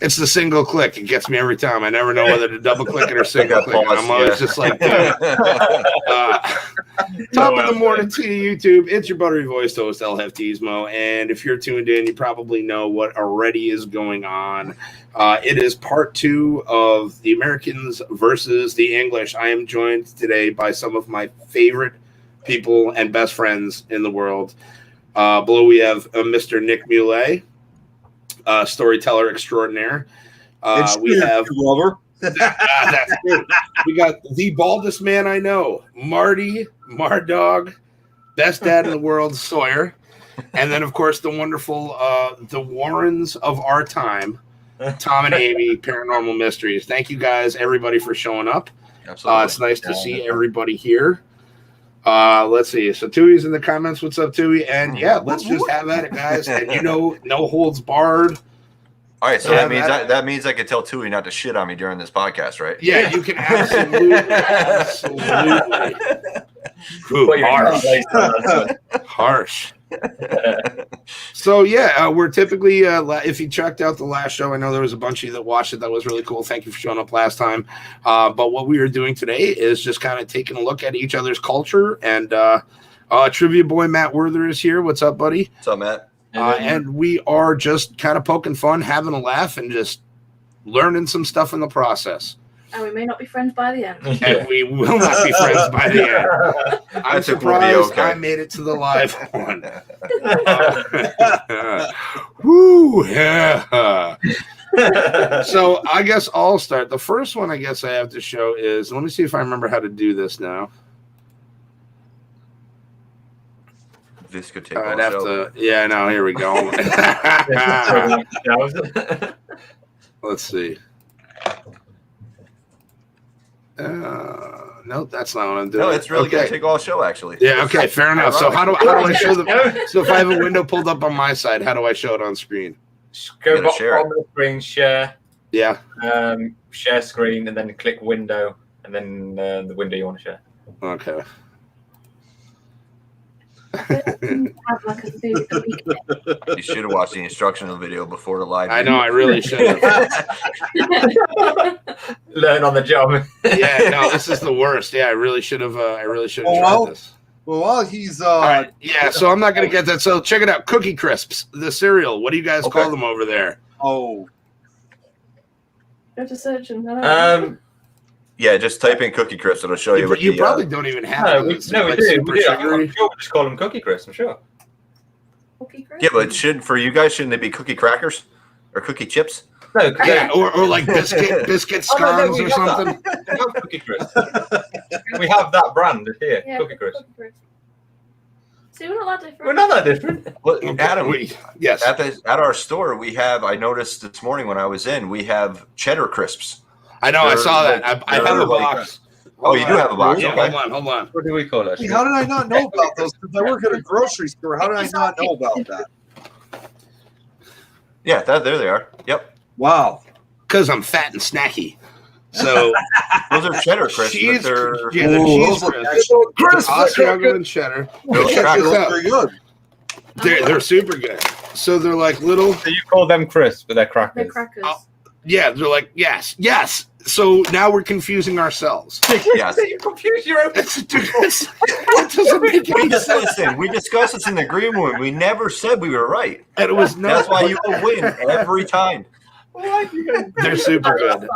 It's the single click. It gets me every time. I never know whether to double click it or single click it. I'm always just like, top of the morning to you, YouTube. It's your buttery voiced host, El Heftismo. And if you're tuned in, you probably know what already is going on. It is part 2 of the Americans versus the English. I am joined today by some of my favorite people and best friends in the world. Below we have Mr. Nick Muley. Storyteller extraordinaire. We have lover. That's good. We got the baldest man I know, Marty Mardog, best dad in the world, Sawyer, and then of course the wonderful the Warrens of our time, Tom and Amy, Paranormal Mysteries. Thank you guys, everybody, for showing up. Absolutely. It's nice to see everybody here. Let's see. So Tui's in the comments. What's up, Tui? And yeah, let's just have at it, guys. And no holds barred. All right, so that means I could tell Tui not to shit on me during this podcast, right? Yeah, you can absolutely. Ooh, harsh. So yeah, we're typically if you checked out the last show, I know there was a bunch of you that watched it. That was really cool. Thank you for showing up last time. But what we are doing today is just kind of taking a look at each other's culture. And Trivia Boy Matt Werther is here. What's up, buddy? What's up, Matt? And we are just kind of poking fun, having a laugh, and just learning some stuff in the process. And we may not be friends by the end. And we will not be friends by the end. I'm surprised I made it to the live one. Woo, yeah. So I guess I'll start. The first one I guess I have to show is, let me see if I remember how to do this now. This could take I'd have to, yeah, no, here we go. Let's see. No, that's not what I'm doing. No, it's really going to take all show, actually. Yeah, okay, fair enough. So how do I show the? So if I have a window pulled up on my side, how do I show it on screen? Go bottom of the screen, share. Yeah. Share screen, and then click window, and then the window you want to share. Okay. Have like a food that we can You should have watched the instructional video before the live. I know, I really should have. Learn on the job. Yeah, no, this is the worst. Yeah, I really should have. Tried this. Well, while he's all right, yeah. So I'm not gonna get that. So check it out, Cookie Crisps, the cereal. What do you guys call them over there? Oh, go to search and Yeah, just type in Cookie Crisp. It'll show you. You probably don't even have. No, we do. I'm sure we just call them Cookie Crisp. I'm sure. Cookie Crisp? Yeah, but for you guys, shouldn't they be cookie crackers or cookie chips? No, yeah, or like biscuit scones or something. We have Cookie Crisp. We have that brand here, Yeah, Cookie Crisp. See, we're not that different. We're not that different. Well, Adam, yes. At our store, we have. I noticed this morning when I was in, we have cheddar crisps. I know. I saw that. I have a box. Oh, you do have a box. Yeah, Okay. hold on. What do we call it? hey, how did I not know about those? Because I work at a grocery store. How did I not know about that? Yeah, there they are. Yep. Wow. Because I'm fat and snacky. So those are cheddar crisps. cheese, They're cheese crisps. Austrian and cheddar. Check this out. Very good. They're super good. So they're like little. So you call them crisps, but they're crackers. They're crackers. Yeah, they're like yes. So now we're confusing ourselves. Yes. You confuse your own. That doesn't make any sense. Listen, we discussed this in the green room. We never said we were right. And it was That's why you will win every time. They're super good.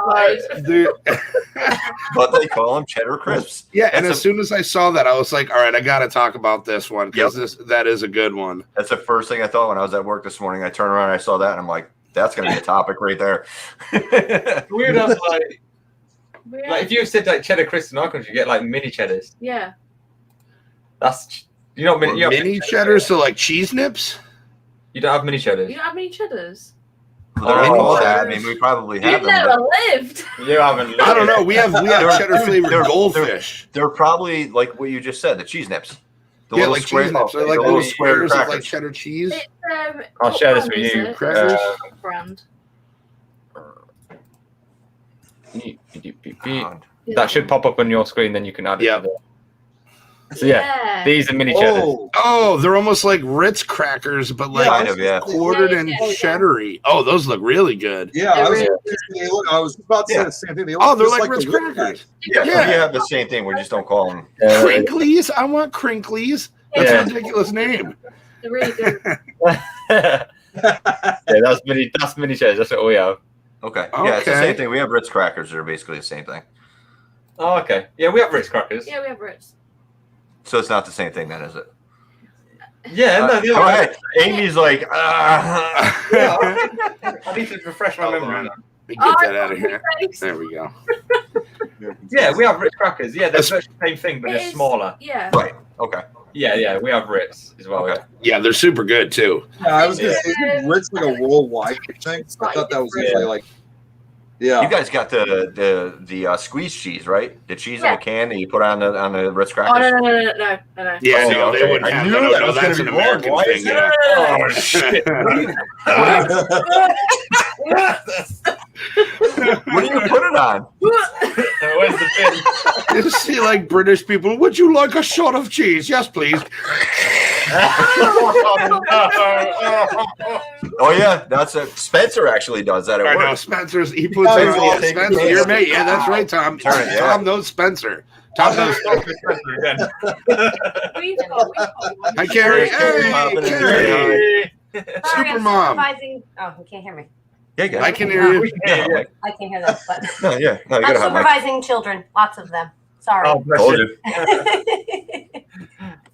But they call them cheddar crisps. Yeah, and as soon as I saw that, I was like, all right, I got to talk about this one because that is a good one. That's the first thing I thought when I was at work this morning. I turned around and I saw that, and I'm like, that's going to be a topic right there. Weird enough, like if you said like cheddar crisps in our country, you get like mini cheddars. Yeah. That's mini cheddars, so like cheese nips. You don't have mini cheddars. You don't have many cheddars? I mean, we probably have You them. never lived. You haven't lived. I don't know. We have cheddar flavored goldfish. They're probably like what you just said, the cheese nips. The Yeah, little like square, cheese nips. They're like the little square squares of crackers. like cheddar cheese. It's, I'll what share this brand with is you. it? Crackers? What brand? That should pop up on your screen, then you can add it to So yeah, these are mini cheddars. Oh, Oh, they're almost like Ritz crackers, but like Kind of, yeah. quartered and Yeah. cheddary. Oh, those look really good. yeah. I was, They're I was about to say the same thing. They look Oh, they're just like Ritz the Ritz crackers. Yeah, Yeah. we have the same thing. We just don't call them. Crinklies? I want Crinklies. That's Yeah. a ridiculous name. They're really good. Yeah, that's mini cheddars. That's what we have. Okay. Yeah, it's the Okay. same thing. We have Ritz crackers. They're basically the same thing. Oh, okay. Yeah, we have Ritz crackers. Yeah, we have Ritz. So it's not the same thing then, is it? Yeah, no, Go ahead. Amy's like, I need to refresh my Hold memory. on. on that. Let me get that out of here. There we go. Yeah, we have Ritz crackers. Yeah, they're That's- the same thing, but It they're is- smaller. Yeah. right. Okay. Yeah, we have Ritz as well. Okay. Yeah, they're super good too. Yeah, I was gonna say, isn't Ritz like a worldwide thing? I thought that was usually like, yeah. You guys got the squeeze cheese, right? The cheese in Yeah. a can that you put on the Ritz Oh, crackers. no. Yeah, Oh, no, okay. they wouldn't I have knew that. that No, was that's gonna an be wrong. American Why thing. is Yeah. Oh shit! What do you put it on? Where's the bin? You see, like British people, would you like a shot of cheese? Yes, please. Oh yeah, that's a Spencer actually does that at I know work. Spencer's. He puts Oh, it he's on. all Yeah, taking Spencer, notes. your mate. Yeah, that's right, Tom. Turn it, yeah. Tom knows Spencer. Tom knows. We've got one. Hi, Carrie. Carrie popping Hey, in. Carrie. Sorry, Super I'm mom. supervising. Oh, you can't hear me. Yeah, guys. I can hear you. Yeah, like, I can't hear that. But no, yeah, no, you I'm gotta have my. supervising children, lots of them. Sorry. Oh, bless Told you. you.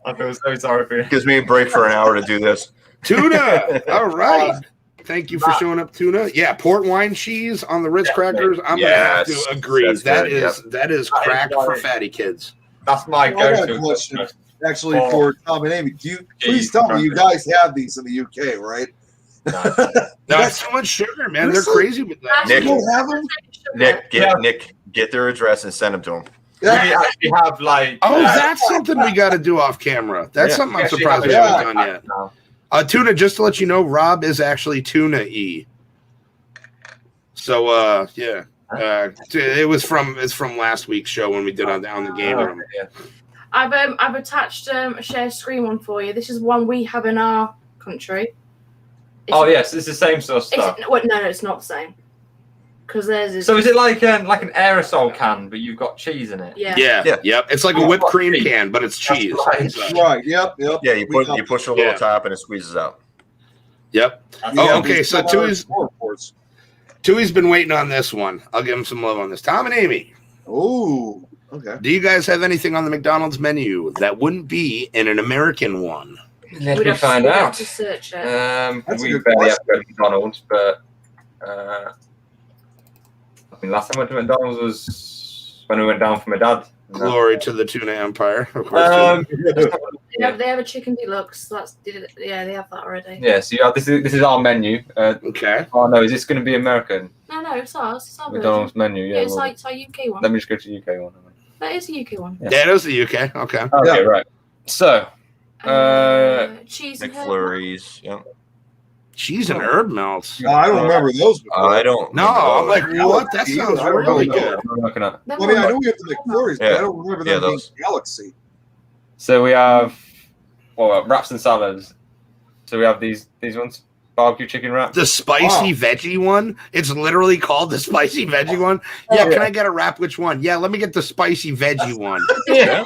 I feel so sorry for you. Gives me a break for an hour to do this. Tuna. All right. Thank you for showing up, Tuna. Yeah, port wine cheese on the Ritz crackers. I'm gonna have Yes, to agree. that's That good, is that is crack for fatty kids. That's my I got a go-to. question. Actually, Oh. for Tom and Amy, do you please Jeez, tell me you crackers. guys have these in the UK, right? No, it's too much sugar, man. They're Seriously? crazy with that. Nick. You don't have them? Nick, get their address and send them to them. We actually have like. Oh, that's something we got to do off camera. That's Yeah, something I'm we actually surprised we have- haven't done yet. No. Tuna, just to let you know, Rob is actually Tuna E. So, yeah. It's from last week's show when we did on the game room. Yeah. I've attached a share screen one for you. This is one we have in our country. Oh yes, it's the same sort of stuff. No, it's not the same. Because theirs is. So is it like an aerosol can, but you've got cheese in it? Yeah. Yeah, yep. It's like a whipped cream can, but it's That's cheese. right. So, Right. Yep. Yeah, you push a little Yeah. top and it squeezes out. yep. Oh, okay, so Tui's been waiting on this one. I'll give him some love on this. Tom and Amy, Oh, okay. do you guys have anything on the McDonald's menu that wouldn't be in an American one? Let We'd me have find we'd have out. to search it. That's a We good barely have question. to go to McDonald's, but I think last time I went to McDonald's was when we went down for my dad. Glory to the Tuna Empire, of course. Um, They have a chicken deluxe. They have that already. yeah, so you have, this is our menu. Okay. Oh no, is this going to be American No, it's ours. It's our version. McDonald's menu? Yeah, Yeah. it's well, our UK one. let me just go to the UK one. That is the UK one. Yeah, it is the UK. Okay. Okay, Yeah. right. So, Cheese and herb. McFlurries. Yeah. Cheese and herb melts. No, I don't remember those. Before. I don't. No, I'm like, Yeah, what? That yeah, sounds I don't really know. good. I'm looking at. Them Well, I mean, I ones- know we have the McFlurries, but Yeah. I don't remember Yeah, them being those. Galaxy. So we have wraps and salads. So we have these ones, barbecue chicken wraps. The spicy veggie one. It's literally called the spicy veggie one. Yeah, can I get a wrap? Which one? Yeah, let me get the spicy veggie one. Yeah.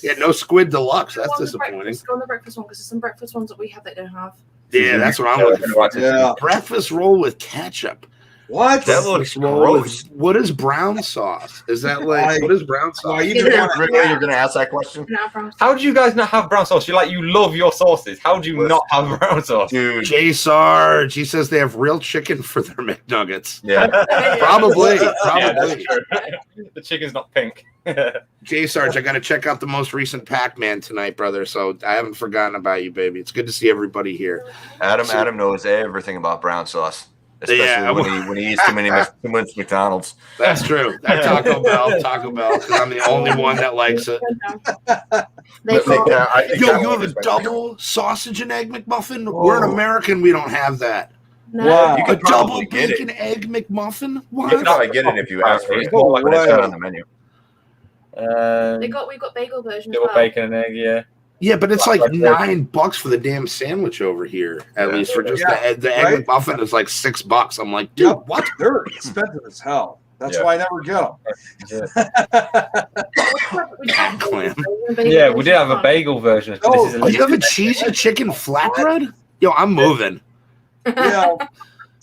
Yeah, no squid deluxe. That's Go on the disappointing. breakfast- Go on the breakfast one because there's some breakfast ones that we have that don't have. Yeah, that's what I'm looking for. Yeah. Breakfast roll with ketchup. What? That looks Roll gross. with- what is brown sauce? Is that like what is brown Why sauce? you Really, didn't want you're going to ask that question? No, brown sauce. How do you guys not have brown sauce? You love your sauces. How do you not have brown sauce? Dude. Jay Sarge, he says they have real chicken for their McNuggets. Yeah. Probably, Yeah, that's probably. true. The chicken's not pink. Jay Sarge, I got to check out the most recent Pac-Man tonight, brother. So I haven't forgotten about you, baby. It's good to see everybody here. Adam knows everything about brown sauce. Especially Yeah, when he eats too much McDonald's. That's true. That Taco Bell, because I'm the only one that likes it. They call I think Yo, that you one have a is my double sausage and egg McMuffin? We're an American. We don't have that. no. Wow. You A could double probably get it. bacon egg McMuffin? You could What? probably get it if you ask for it. It's more like But it's way. not on the menu. We got bagel version as Double well. bacon and egg, yeah. Yeah, but it's like Like $9 for the damn sandwich over here. At Yeah. least for just Yeah, the egg right? McMuffin is like $6. I'm like, dude, Yep. what? They're expensive as hell. That's Yeah. why I never get them. Clam. Yeah, we did have a bagel version. But Oh, this is Oh, you have a cheesy chicken flatbread? Yo, I'm moving. Yeah.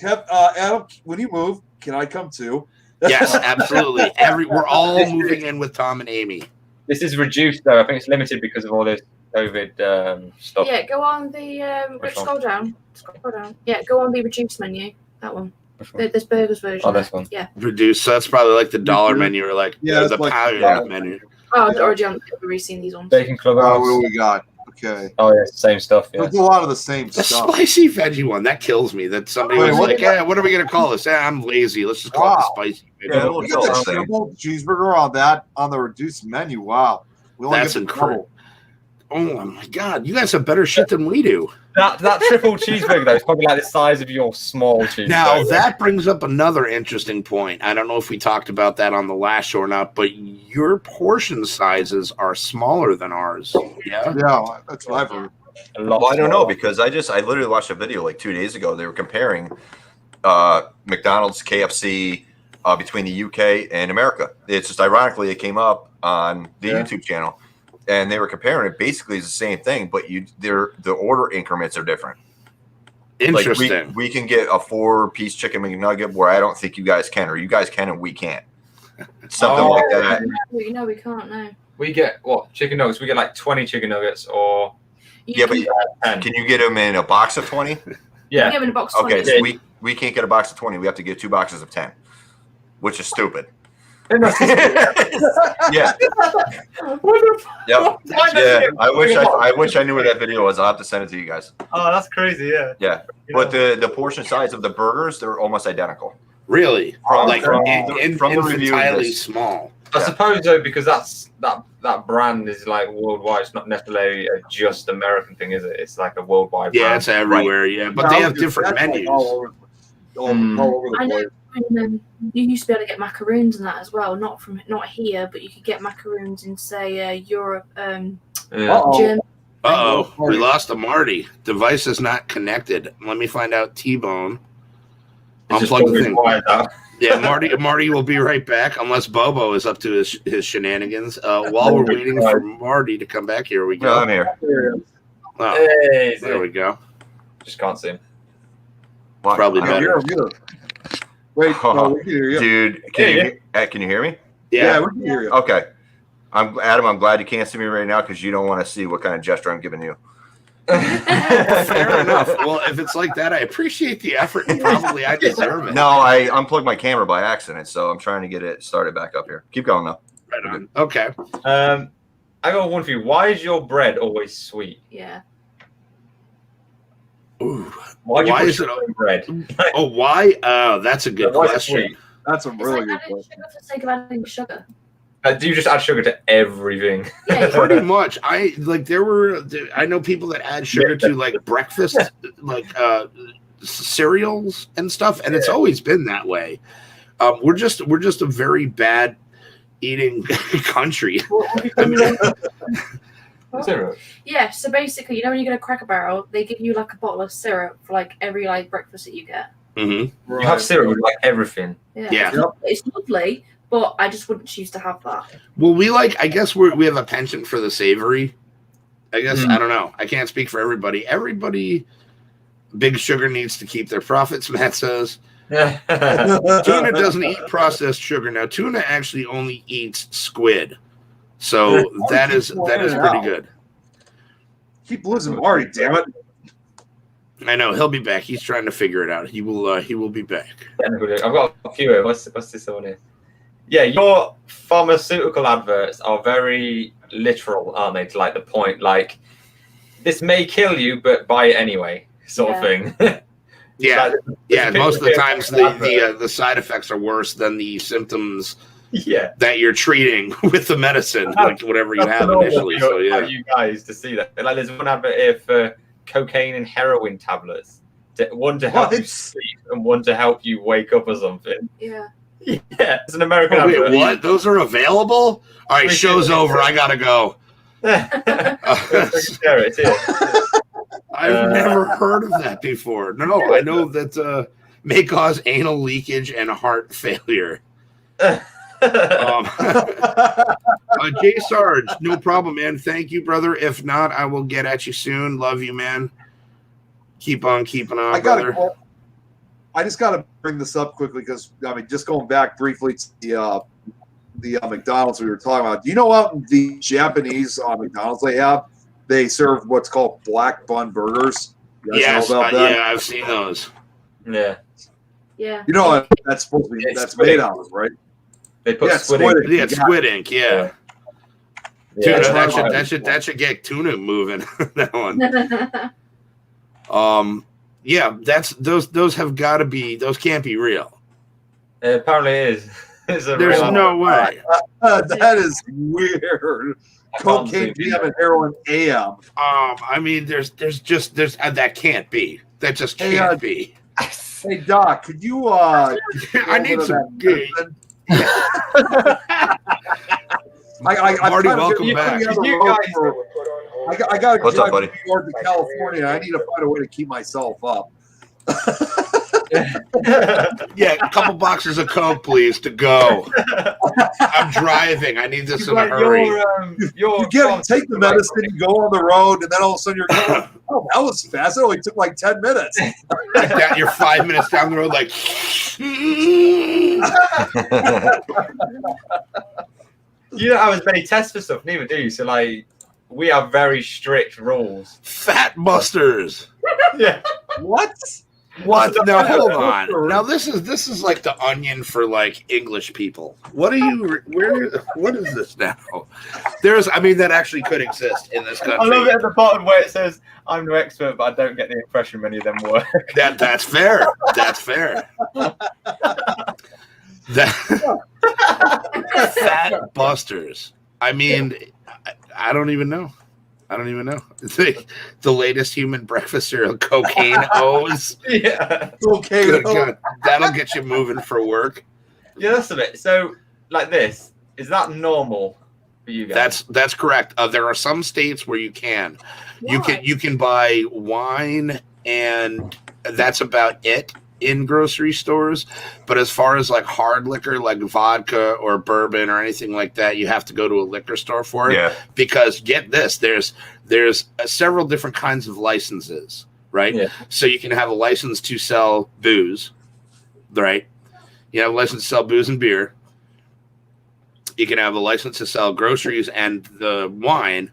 Adam, when you move, can I come too? Yes, absolutely. We're all moving in with Tom and Amy. This is reduced though. I think it's limited because of all this COVID stuff. Yeah, go on the Which one? scroll down. Scroll down. Yeah, go on the reduced menu. That one. Which one? This burgers version. Oh, this one. Yeah. Reduced. So that's probably like the dollar menu or like Yeah, the it's like pound the dollar menu. Oh, I've Yeah. already already seen these ones. Bacon clubhouse. What do we got? Okay. Oh yeah, same stuff. Yeah. There's a lot of the same The stuff. spicy veggie one, that kills me. That somebody Wait, was what? like, yeah, what are we going to call this? I'm lazy. Let's just call it the spicy veggie. Yeah, Look at that simple cheeseburger on the reduced menu. Wow. We only That's get the incredible. double. Oh my God. You guys have better shit than we do. That triple cheeseburger though is probably like the size of your small cheeseburger. Now, that brings up another interesting point. I don't know if we talked about that on the last show or not, but your portion sizes are smaller than ours. Yeah. Yeah, that's what I've heard. A lot Well, I don't know smaller. because I literally watched a video like 2 days ago. They were comparing McDonald's, KFC between the UK and America. It's just ironically it came up on the YouTube channel, and they were comparing it. Basically, it's the same thing, but the order increments are different. Interesting. Like we can get a 4-piece chicken McNugget where I don't think you guys can, or you guys can and we can't. Something like that. No, we can't. No. We get what chicken nuggets? We get like 20 chicken nuggets, or Yeah, but 10. can you get them in a box of 20? Yeah. Give in a box. Okay, 20. so we can't get a box of 20. We have to get 2 boxes of 10, which is stupid. Yeah. Yep. Yeah. I wish I knew where that video was. I'll have to send it to you guys. Oh, that's crazy. Yeah. Yeah. But the portion size of the burgers, they're almost identical. Really? From- Like from- in from the review, infantilely this- small. I Yeah. suppose though, because that brand is like worldwide. It's not necessarily a just American thing, is it? It's like a worldwide Yeah, brand. it's everywhere. Yeah, but Yeah, they I have was just- different that's, like, menus. all over the I know. place. And, you used to be able to get macaroons and that as well. Not here, but you could get macaroons in say Europe, Yeah. Uh-oh. Germany. Uh-oh, we lost a Marty. Device is not connected. Let me find out T-Bone. It's just Unplug the always thing. quiet now. Yeah, Marty will be right back unless Bobo is up to his shenanigans. While we're waiting for Marty to come back, here we No, I'm go. here. Oh, Hey, there we go. just can't see him. What? Probably I I don't- better. hear you. Wait, no, we can hear you. Dude, can you hear me? Yeah, Yeah, we can hear you. Okay. Adam, I'm glad you can't see me right now because you don't want to see what kind of gesture I'm giving you. fair enough. Well, if it's like that, I appreciate the effort and probably I deserve it. No, I unplugged my camera by accident, so I'm trying to get it started back up here. Keep going though. Right on. Okay. I got one for you. Why is your bread always sweet? Yeah. Ooh. Why do you Why put is it sugar in bread? Oh, why? Oh, that's a good Why is it question. sweet? That's a It's really like good adding question. sugar for the sake of adding sugar. Do you just add sugar to everything? Yeah, Pretty much. I know people that add sugar to like breakfast, like cereals and stuff, and it's always been that way. We're just a very bad eating country. Zero. Yeah, so basically, you know when you get a Cracker Barrel, they give you like a bottle of syrup for like every like breakfast that you get. Mm-hmm. You have cereal with like everything. Yeah. It's lovely, but I just wouldn't choose to have that. Well, I guess we have a penchant for the savory. I guess Mm. I don't know. I can't speak for everybody. Big Sugar needs to keep their profits. Matt says. Tuna doesn't eat processed sugar. Now, tuna actually only eats squid, so that is pretty good. Keep losing Marty, damn it. I know he'll be back. He's trying to figure it out. He will be back. I've got a few here. What's this one here? Yeah, your pharmaceutical adverts are very literal, aren't they? To like the point, like this may kill you, but buy it anyway, sort of thing. Yeah, Like, yeah. there's a Most of the picture times of the side effects are worse than the symptoms yeah. that you're treating with the medicine, like whatever you That's have normal initially. for So you- yeah. for you guys to see that. Like, there's one advert here for cocaine and heroin tablets. One to help you What? sleep and one to help you wake up or something. Yeah. Yeah, it's an American Oh, wait, advert. what? Those are available? All right, show's over. I gotta go. It's here. I've never heard of that before. No, I know that may cause anal leakage and heart failure. Jay Sarge, no problem, man. Thank you, brother. If not, I will get at you soon. Love you, man. Keep on keeping on, brother. I just got to bring this up quickly because I mean, just going back briefly to the McDonald's we were talking about. Do you know out in the Japanese McDonald's they serve what's called black bun burgers? You guys Yes, know about that? yeah, I've seen those. Yeah. Yeah. You know what that's supposed to be? It's That's squid made ink. out of, right? They put Yeah, squid squid ink. ink. Yeah, it's squid ink. Yeah, Yeah, tuna. that's right. That should get tuna moving. That one. Yeah, those have got to be. Those can't be real. It apparently is. It's a There's real no way. That is weird. Cocaine see PM and heroin AM. I mean, there's that can't be. That just Hey, can't be. Hey Doc, could you I need over some. that medicine? I'm Marty, kind of welcome getting back. on the You road guys- for- I got to What's up, drive buddy? from New York to California. I need to find a way to keep myself up. Yeah, a couple boxes of Coke, please, to go. I'm driving. I need this in a hurry. You take the medicine, you go on the road, and then all of a sudden you're going, oh, that was fast. It only took like 10 minutes. Like that, you're 5 minutes down the road, like. You don't have as many tests for stuff, neither do you? So, like, we have very strict rules. Fat busters. Yeah. What? What? Now hold on. Now this is like the Onion for like English people. What is this now? That actually could exist in this country. I love it at the bottom where it says, I'm no expert, but I don't get the impression many of them work. That's fair. That's fair. Fat busters. I mean, I don't even know. The latest human breakfast cereal, cocaine O's. Yeah. Okay. Good God. That'll get you moving for work. Yeah, that's a bit. So, like this, is that normal for you guys? That's correct. There are some states where you can. You can buy wine, and that's about it in grocery stores. But as far as like hard liquor, like vodka or bourbon or anything like that, you have to go to a liquor store for it. Yeah. Because get this, there's several different kinds of licenses, right? Yeah. So you can have a license to sell booze, right? You have a license to sell booze and beer. You can have a license to sell groceries and the wine.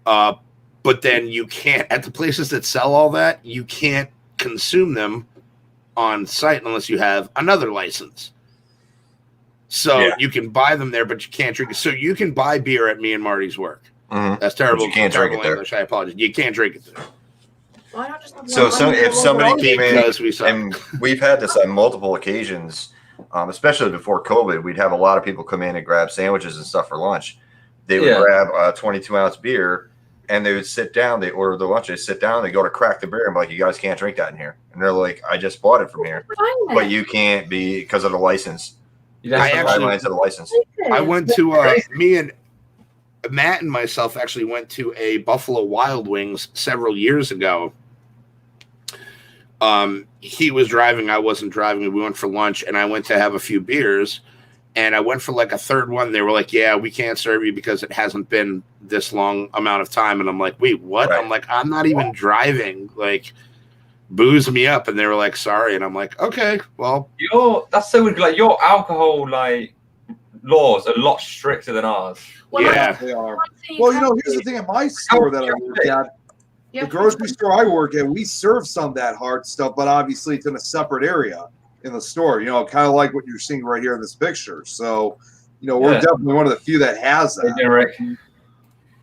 But then you can't, at the places that sell all that, you can't consume them on site unless you have another license. So you can buy them there, but you can't drink it. So you can buy beer at me and Marty's work. Mhm. That's terrible. But you can't drink it there. English. I apologize. You can't drink it there. Why not just have So one if somebody came in, Because we suck. and we've had this on multiple occasions, especially before COVID, we'd have a lot of people come in and grab sandwiches and stuff for lunch. They would grab a 22-ounce beer, and they would sit down. They order the lunch. They sit down. They go to crack the beer. I'm like, you guys can't drink that in here. And they're like, I just bought it from here, but you can't be because of the license. I actually- Guidelines of the license. I went to me and Matt and myself actually went to a Buffalo Wild Wings several years ago. He was driving, I wasn't driving. We went for lunch, and I went to have a few beers, and I went for like a third one. They were like, "Yeah, we can't serve you because it hasn't been this long amount of time." And I'm like, "Wait, what?" Right. I'm like, "I'm not even driving. Like, booze me up." And they were like, "Sorry." And I'm like, "Okay, well." That's so weird. Like your alcohol laws are a lot stricter than ours. Yeah. They are. Well, here's the thing at my store that I work at. The grocery store I work at, we serve some of that hard stuff, but obviously it's in a separate area in the store. Kind of like what you're seeing right here in this picture. So, we're definitely one of the few that has that. Yeah, Rick.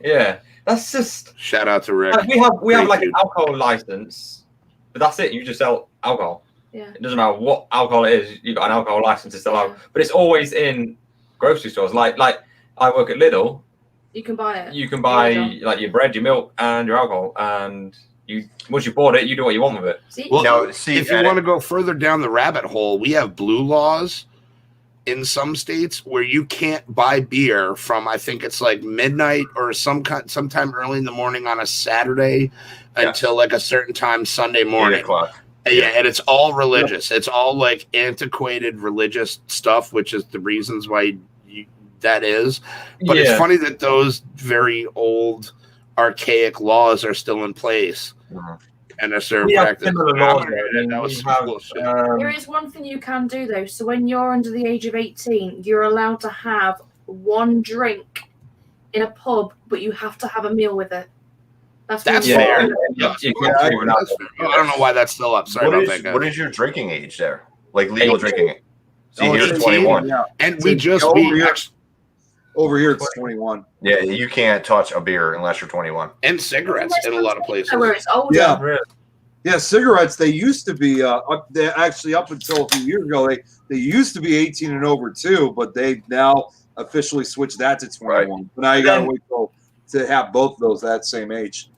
Yeah, that's just. Shout out to Rick. Like, we have like Thank an alcohol license, but that's it. You just sell alcohol. Yeah. It doesn't matter what alcohol it is. You've got an alcohol license to sell alcohol, but it's always in grocery stores. Like I work at Lidl. You can buy it. You can buy like your bread, your milk, and your alcohol, and once you bought it, you do what you want with it. See? Well, Now, see, if you want to go further down the rabbit hole, we have blue laws in some states where you can't buy beer from, I think it's like midnight or sometime early in the morning on a Saturday until like a certain time Sunday 8 morning. o'clock. Yeah, and it's all religious. It's all like antiquated religious stuff, which is the reasons why that is. But it's funny that those very old, archaic laws are still in place. And are served practice. That was bullshit. There is one thing you can do though. So when you're under the age of 18, you're allowed to have one drink in a pub, but you have to have a meal with it. That's fair. Yeah, I don't know why that's still up. Sorry about that. What is your drinking age there? Like legal 18. drinking age? See, here's 18. 21. Yeah. And we just over here it's 21. Yeah, you can't touch a beer unless you're 21. and cigarettes in a lot of places. Where it's older. Yeah. Yeah, cigarettes. They used to be up until a few years ago. They used to be 18 and over too, but they now officially switched that to 21. Right. But now you gotta wait to have both of those that same age.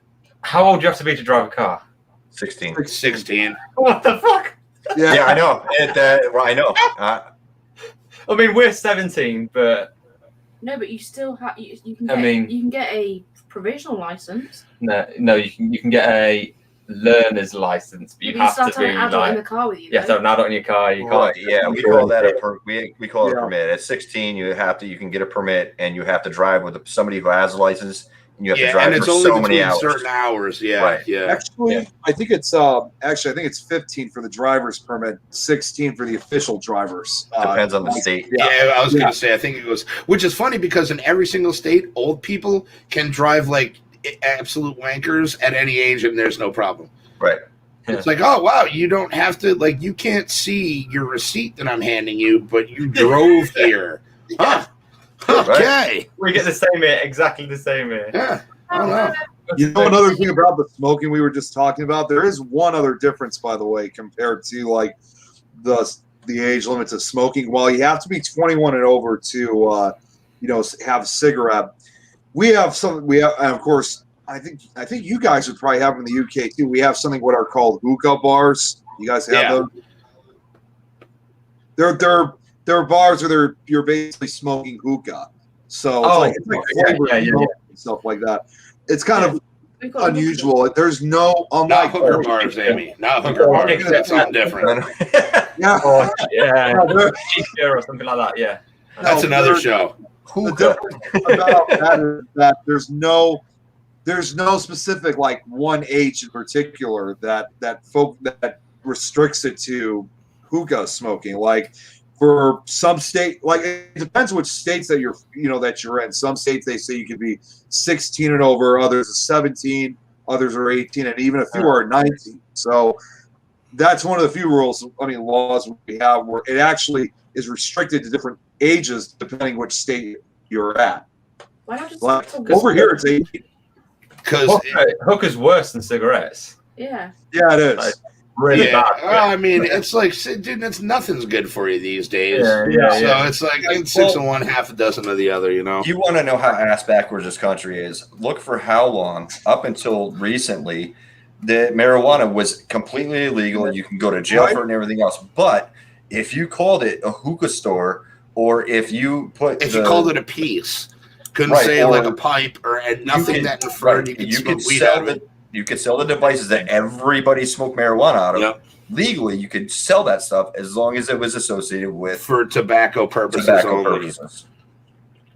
How old do you have to be to drive a car? 16. 16. What the fuck? Yeah, I know. I know. I mean, we're 17, but No, but you still have. You can I get. mean- You can get a provisional license. no, you can get a learner's license, but you have to start be having an adult in the like, car with you. you have to have an adult in your car. You Right, can't. yeah, we call that we call it a Yeah. permit. At 16, you can get a permit, and you have to drive with somebody who has a license, and you have to Yeah, drive and it's for only so many between hours. certain hours. Yeah, Right. yeah. Actually, I think it's 15 for the driver's permit, 16 for the official driver's. Depends on the state. Yeah, I was gonna say. I think it goes, which is funny because in every single state, old people can drive like absolute wankers at any age, and there's no problem. Right. It's like, oh wow, you don't have to like, you can't see your receipt that I'm handing you, but you drove here. Huh? Okay. We get the same here, exactly the same here. Yeah. I don't know. You know, another thing about the smoking we were just talking about, there is one other difference, by the way, compared to like the age limits of smoking. While you have to be 21 and over to have a cigarette, and of course, I think you guys would probably have them in the UK too. We have something what are called hookah bars. You guys have those? They're bars where you're basically smoking hookah. So it's like flavored smoke and stuff like that. It's kind of unusual. There's no Not hooker bars, Amy. Not hooker bars. That's something different. Yeah. Oh, yeah. Or something like that, yeah. That's another show. The difference about that is that there's no specific like one age in particular that restricts it to hookah smoking. Like for some state, like it depends which states that you're in. Some states they say you can be 16 and over, others are 17, others are 18, and even a few are 19. So that's one of the few laws we have where it actually is restricted to different ages depending which state you're at. Why not just Like, over here it's 18. Because hookah's worse than cigarettes. Yeah. Yeah, it is. Like, really bad. Well, I mean, it's like, dude, nothing's good for you these days. So it's like in 6 of one, half a dozen of the other. You know. You want to know how ass backwards this country is? Look for how long, up until recently, the marijuana was completely illegal. You can go to jail for it and everything else. But if you called it a hookah store, or if you called it a piece, couldn't say like a pipe or nothing that inferred you could smoke weed out of it. You could sell the devices that everybody smoked marijuana out of. Yep. Legally, you could sell that stuff as long as it was associated with for tobacco purposes only.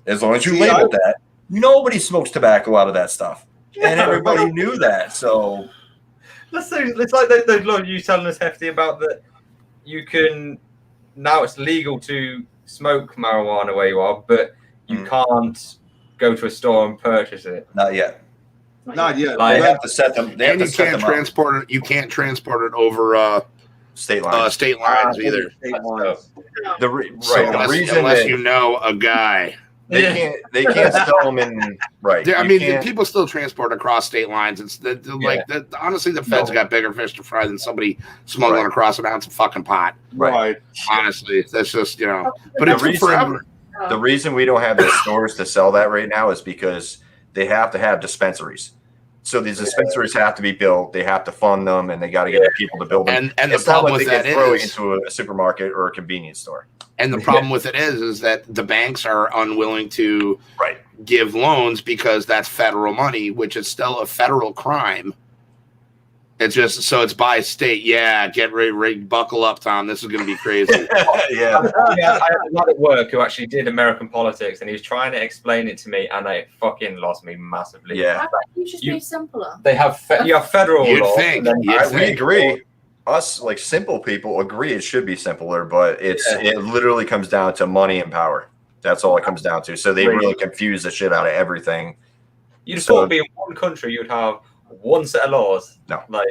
As long as you labeled that, nobody smokes tobacco out of that stuff, and everybody knew that. So it's like those laws you telling us, Hefty, about that you can now it's legal to smoke marijuana where you are, but you can't go to a store and purchase it. Not yet. Not yet. They have to set them. And you can't transport it. You can't transport it over state lines. State lines either. Unless you know a guy. They can't sell them in I mean, people still transport across state lines. It's honestly, the feds got bigger fish to fry than somebody smuggling across an ounce of fucking pot. Right. Honestly, that's just But it's forever. The reason we don't have the stores to sell that right now is because they have to have dispensaries So these dispensaries have to be built. They have to fund them, and they got to get the people to build them. And the it's not problem like with they that can throw it is, into a supermarket or a convenience store. and the problem with it is that the banks are unwilling to Right. give loans because that's federal money, which is still a federal crime. It's just so it's by state. Yeah, get ready, buckle up, Tom. This is going to be crazy. Yeah. Yeah, I had a lad at work who actually did American politics, and he was trying to explain it to me, and it fucking lost me massively. Yeah. How about you just You- be simpler? They have you have federal You'd law. think, and then you'd We think. agree. Us, like simple people, agree it should be simpler, but it literally comes down to money and power. That's all it comes down to. So they really confuse the shit out of everything. You'd thought to be in one country, you'd have one set of laws. No. Like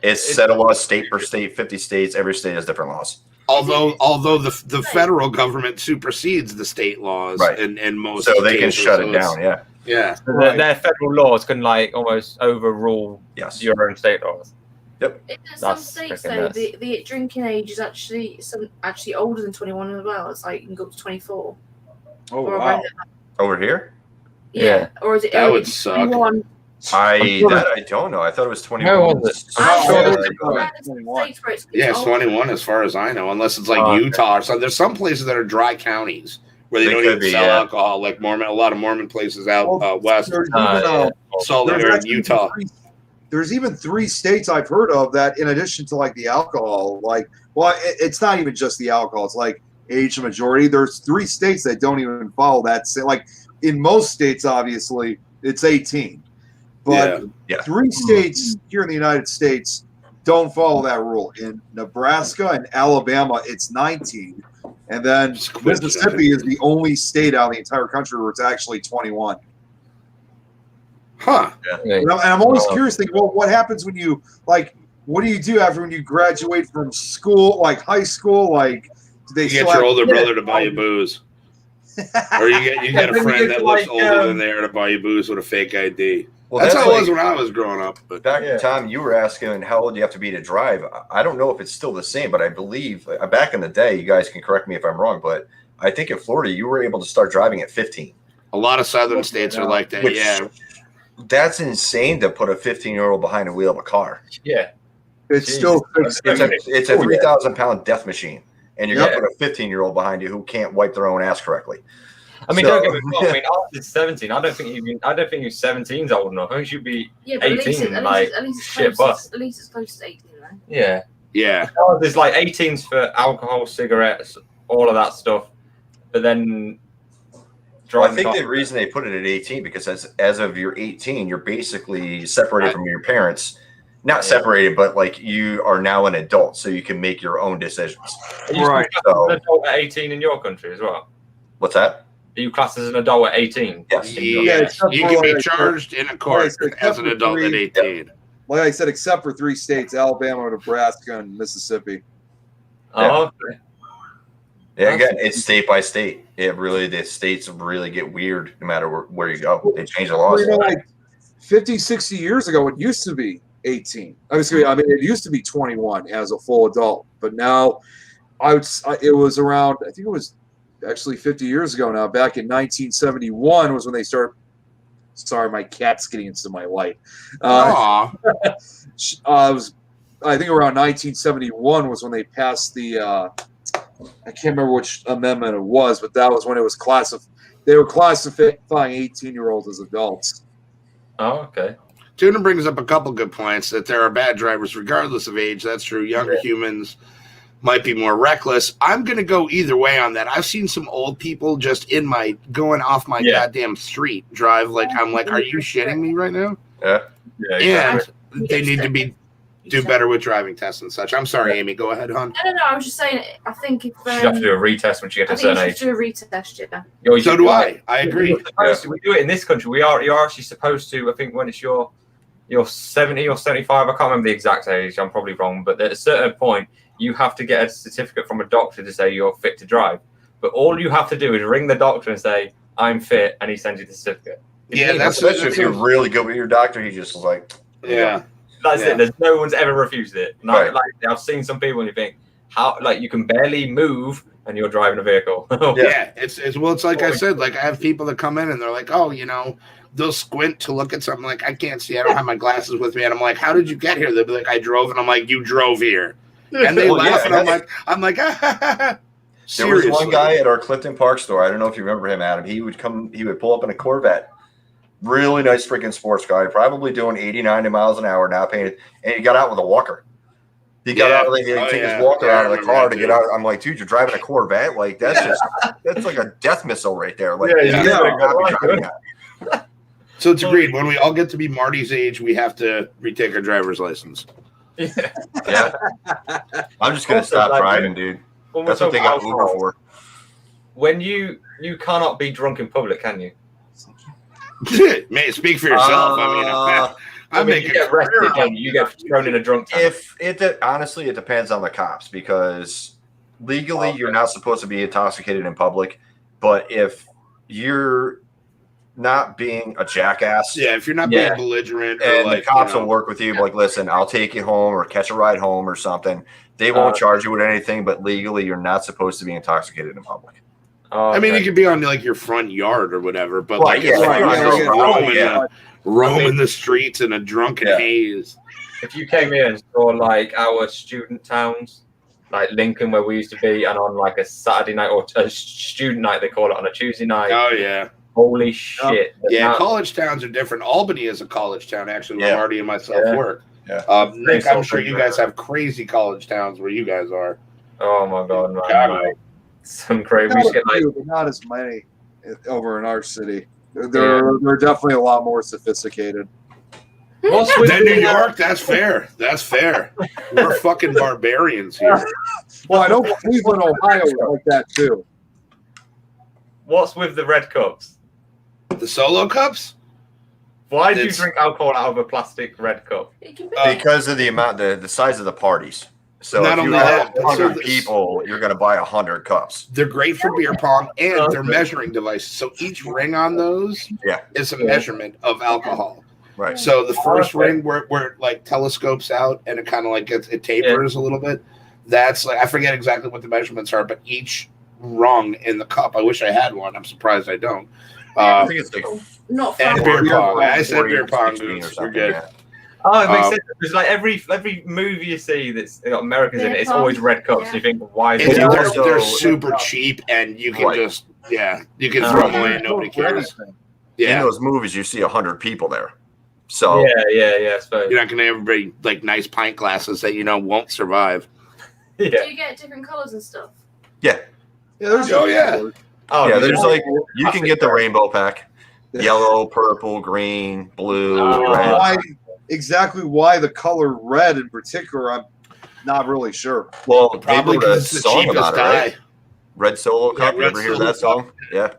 It's set a law state per state, 50 states. Every state has different laws. Although the federal government supersedes the state laws Right. in most So they can cases, shut so it it's- down. Yeah. Yeah. Right. their federal laws can like almost overrule Yes. your own state laws. In some That's states, freaking though, nuts. the drinking age is actually older than 21 as well. It's like you can go up to 24. Oh or wow. around- Over here, Yeah. Or is it? That or would is it suck. 21? I don't know. I thought it was 21. Where was it? I'm I sure know it's there are some 21. states where it's Yeah, it's older. 21 as far as I know, unless it's like Oh, okay. Utah or something. There's some places that are dry counties where they They don't could even be, sell yeah. alcohol, like a lot of Mormon places out Well, west, There's even, Salt Lake, there's or actually Utah. there's even 3 states I've heard of that, in addition to like the alcohol, it's not even just the alcohol. It's like age majority. There's 3 states that don't even follow that. Like in most states, obviously, it's 18, but Yeah. 3 states here in the United States don't follow that rule. In Nebraska and Alabama, it's 19, and then Just quit Mississippi is the only state out of the entire country where it's actually 21. Huh. And I'm always curious, thinking, well, what happens when you what do you do after when you graduate from school, like high school? Like, do they You still get your have older kids? brother to buy you booze. Or you get a Then you friend get that like, looks older than they are to buy you booze with a fake ID. Well, That's how it like- was when I was growing up. But Back Yeah. Tom, you were asking how old you have to be to drive. I don't know if it's still the same, but I believe back in the day, you guys can correct me if I'm wrong, but I think in Florida you were able to start driving at 15. a lot of southern states are like that. Which- Yeah. That's insane to put a 15-year-old behind the wheel of a car. Yeah. It's still It's a 3,000-pound death machine, and you're Yeah. gonna put a 15-year-old behind you who can't wipe their own ass correctly. I mean, So- don't get me wrong. I mean, after 17, I don't think 17 is old enough. I think you should be. Yeah, but 18, at like, least it's shit close. bus. At least it's close to 18, though. Yeah. Yeah. There's like 18s for alcohol, cigarettes, all of that stuff. But then Well, I driving think car- the reason they put it at 18 because as of you're 18, you're basically separated from your parents. Not separated, but like you are now an adult, so you can make your own decisions. Are you Right. classed So- as an adult at 18 in your country as well? What's that? Are you classed as an adult at 18? Yes. Yes. except You for can be like- charged in a court except as an for adult at 3 18. like I said, except for 3 states: Alabama, Nebraska, and Mississippi. Oh, okay. Yeah, again, it's state by state. The states really get weird no matter where you go. They change the laws. Well, like 50, 60 years ago, it used to be 18. I mean, it used to be 21 as a full adult, but now it was around, I think it was actually 50 years ago now, back in 1971 was when they started. Sorry, my cat's getting into my light. Aw. It was, I think around 1971 was when they passed the, I can't remember which amendment it was, but that was when it was they were classifying 18-year-olds as adults. Oh, okay. Tuna brings up a couple good points that there are bad drivers regardless of age. That's true. Younger humans might be more reckless. I'm going to go either way on that. I've seen some old people just going off my goddamn street drive. Like, I'm like, are you shitting me right now? Yeah. Yeah, And exactly. they need to do better with driving tests and such. I'm sorry, Amy. Go ahead, hon. No, I was just saying, I think if. You have to do a retest when you get to I a think you certain should age. do a retest, yeah. So do I. I agree. We do it in this country. You're actually supposed to. I think when it's you're 70 or 75. I can't remember the exact age. I'm probably wrong, but at a certain point, you have to get a certificate from a doctor to say you're fit to drive. But all you have to do is ring the doctor and say I'm fit, and he sends you the certificate. Yeah, Especially if you're really good with your doctor, he just was like, Yeah. That's Yeah. it. There's no one's ever refused it. Right. Like I've seen some people, and you think how like you can barely move. and you're driving a vehicle. Yeah, it's like I said, like I have people that come in and they're like, oh, they'll squint to look at something like I can't see, I don't have my glasses with me, and I'm like, how did you get here? They'll be like, I drove, and I'm like, you drove here, and they laugh, and I'm like, ah. There was one guy at our Clifton Park store. I don't know if you remember him, Adam. He would pull up in a Corvette, really nice freaking sports car, probably doing 80, 90 miles an hour, not paying it, and he got out with a walker. He got out, he took his walker out of the car to get out. I'm like, dude, you're driving a Corvette? Like, that's like a death missile right there. Like, you better not be driving that. So it's agreed. When we all get to be Marty's age, we have to retake our driver's license. Yeah. I'm just gonna stop driving, dude. That's what they got Uber for. When you cannot be drunk in public, can you? Man, speak for yourself. I mean, you get arrested and you get thrown in a drunk tank. Honestly, it depends on the cops, because legally you're not supposed to be intoxicated in public, but if you're not being a jackass, if you're not being belligerent, and the cops will work with you, like, listen, I'll take you home or catch a ride home or something. They won't charge you with anything, but legally you're not supposed to be intoxicated in public. I mean, you could be on like your front yard or whatever, but roaming the streets in a drunken haze. If you came here and saw like our student towns, like Lincoln, where we used to be, and on like a Saturday night or a student night, they call it, on a Tuesday night. Oh yeah. Holy shit. Yeah, college towns are different. Albany is a college town, actually, where Marty and myself work. Yeah. Nick, I'm sure you guys have crazy college towns where you guys are. Oh my god, man. Some crazy. We get like, but not as many over in our city. They're definitely a lot more sophisticated. Than New York, that's fair. That's fair. We're fucking barbarians here. Well, I know Cleveland, Ohio is like that too. What's with the red cups? The solo cups? Why do you drink alcohol out of a plastic red cup? Because of the amount, the size of the parties. So not if you only have that, 100 people, you're going to buy 100 cups. They're great for beer pong, and they're measuring devices. So each ring on those is a measurement of alcohol. Right. So the first ring where it like telescopes out and it kind of like it tapers a little bit. That's like, I forget exactly what the measurements are, but each rung in the cup. I wish I had one. I'm surprised I don't. I think it's like not and beer pong. I said beer pong. We're good. Yeah. Oh, it makes sense. Because like every movie you see that's got Americans in it, it's always red cups. And you think, why is it? They're super cheap, and you can just you can throw them away and nobody cares. In those movies, you see 100 people there. So yeah. So you're not going to ever bring like nice pint glasses that won't survive. Do you get different colors and stuff? Yeah. There's there's like you can get the rainbow pack, yellow, purple, green, blue, red. Exactly why the color red in particular, I'm not really sure. Well, probably they wrote a because it's the song cheapest about it, right? Red Solo Cup. You ever hear that song? Yeah.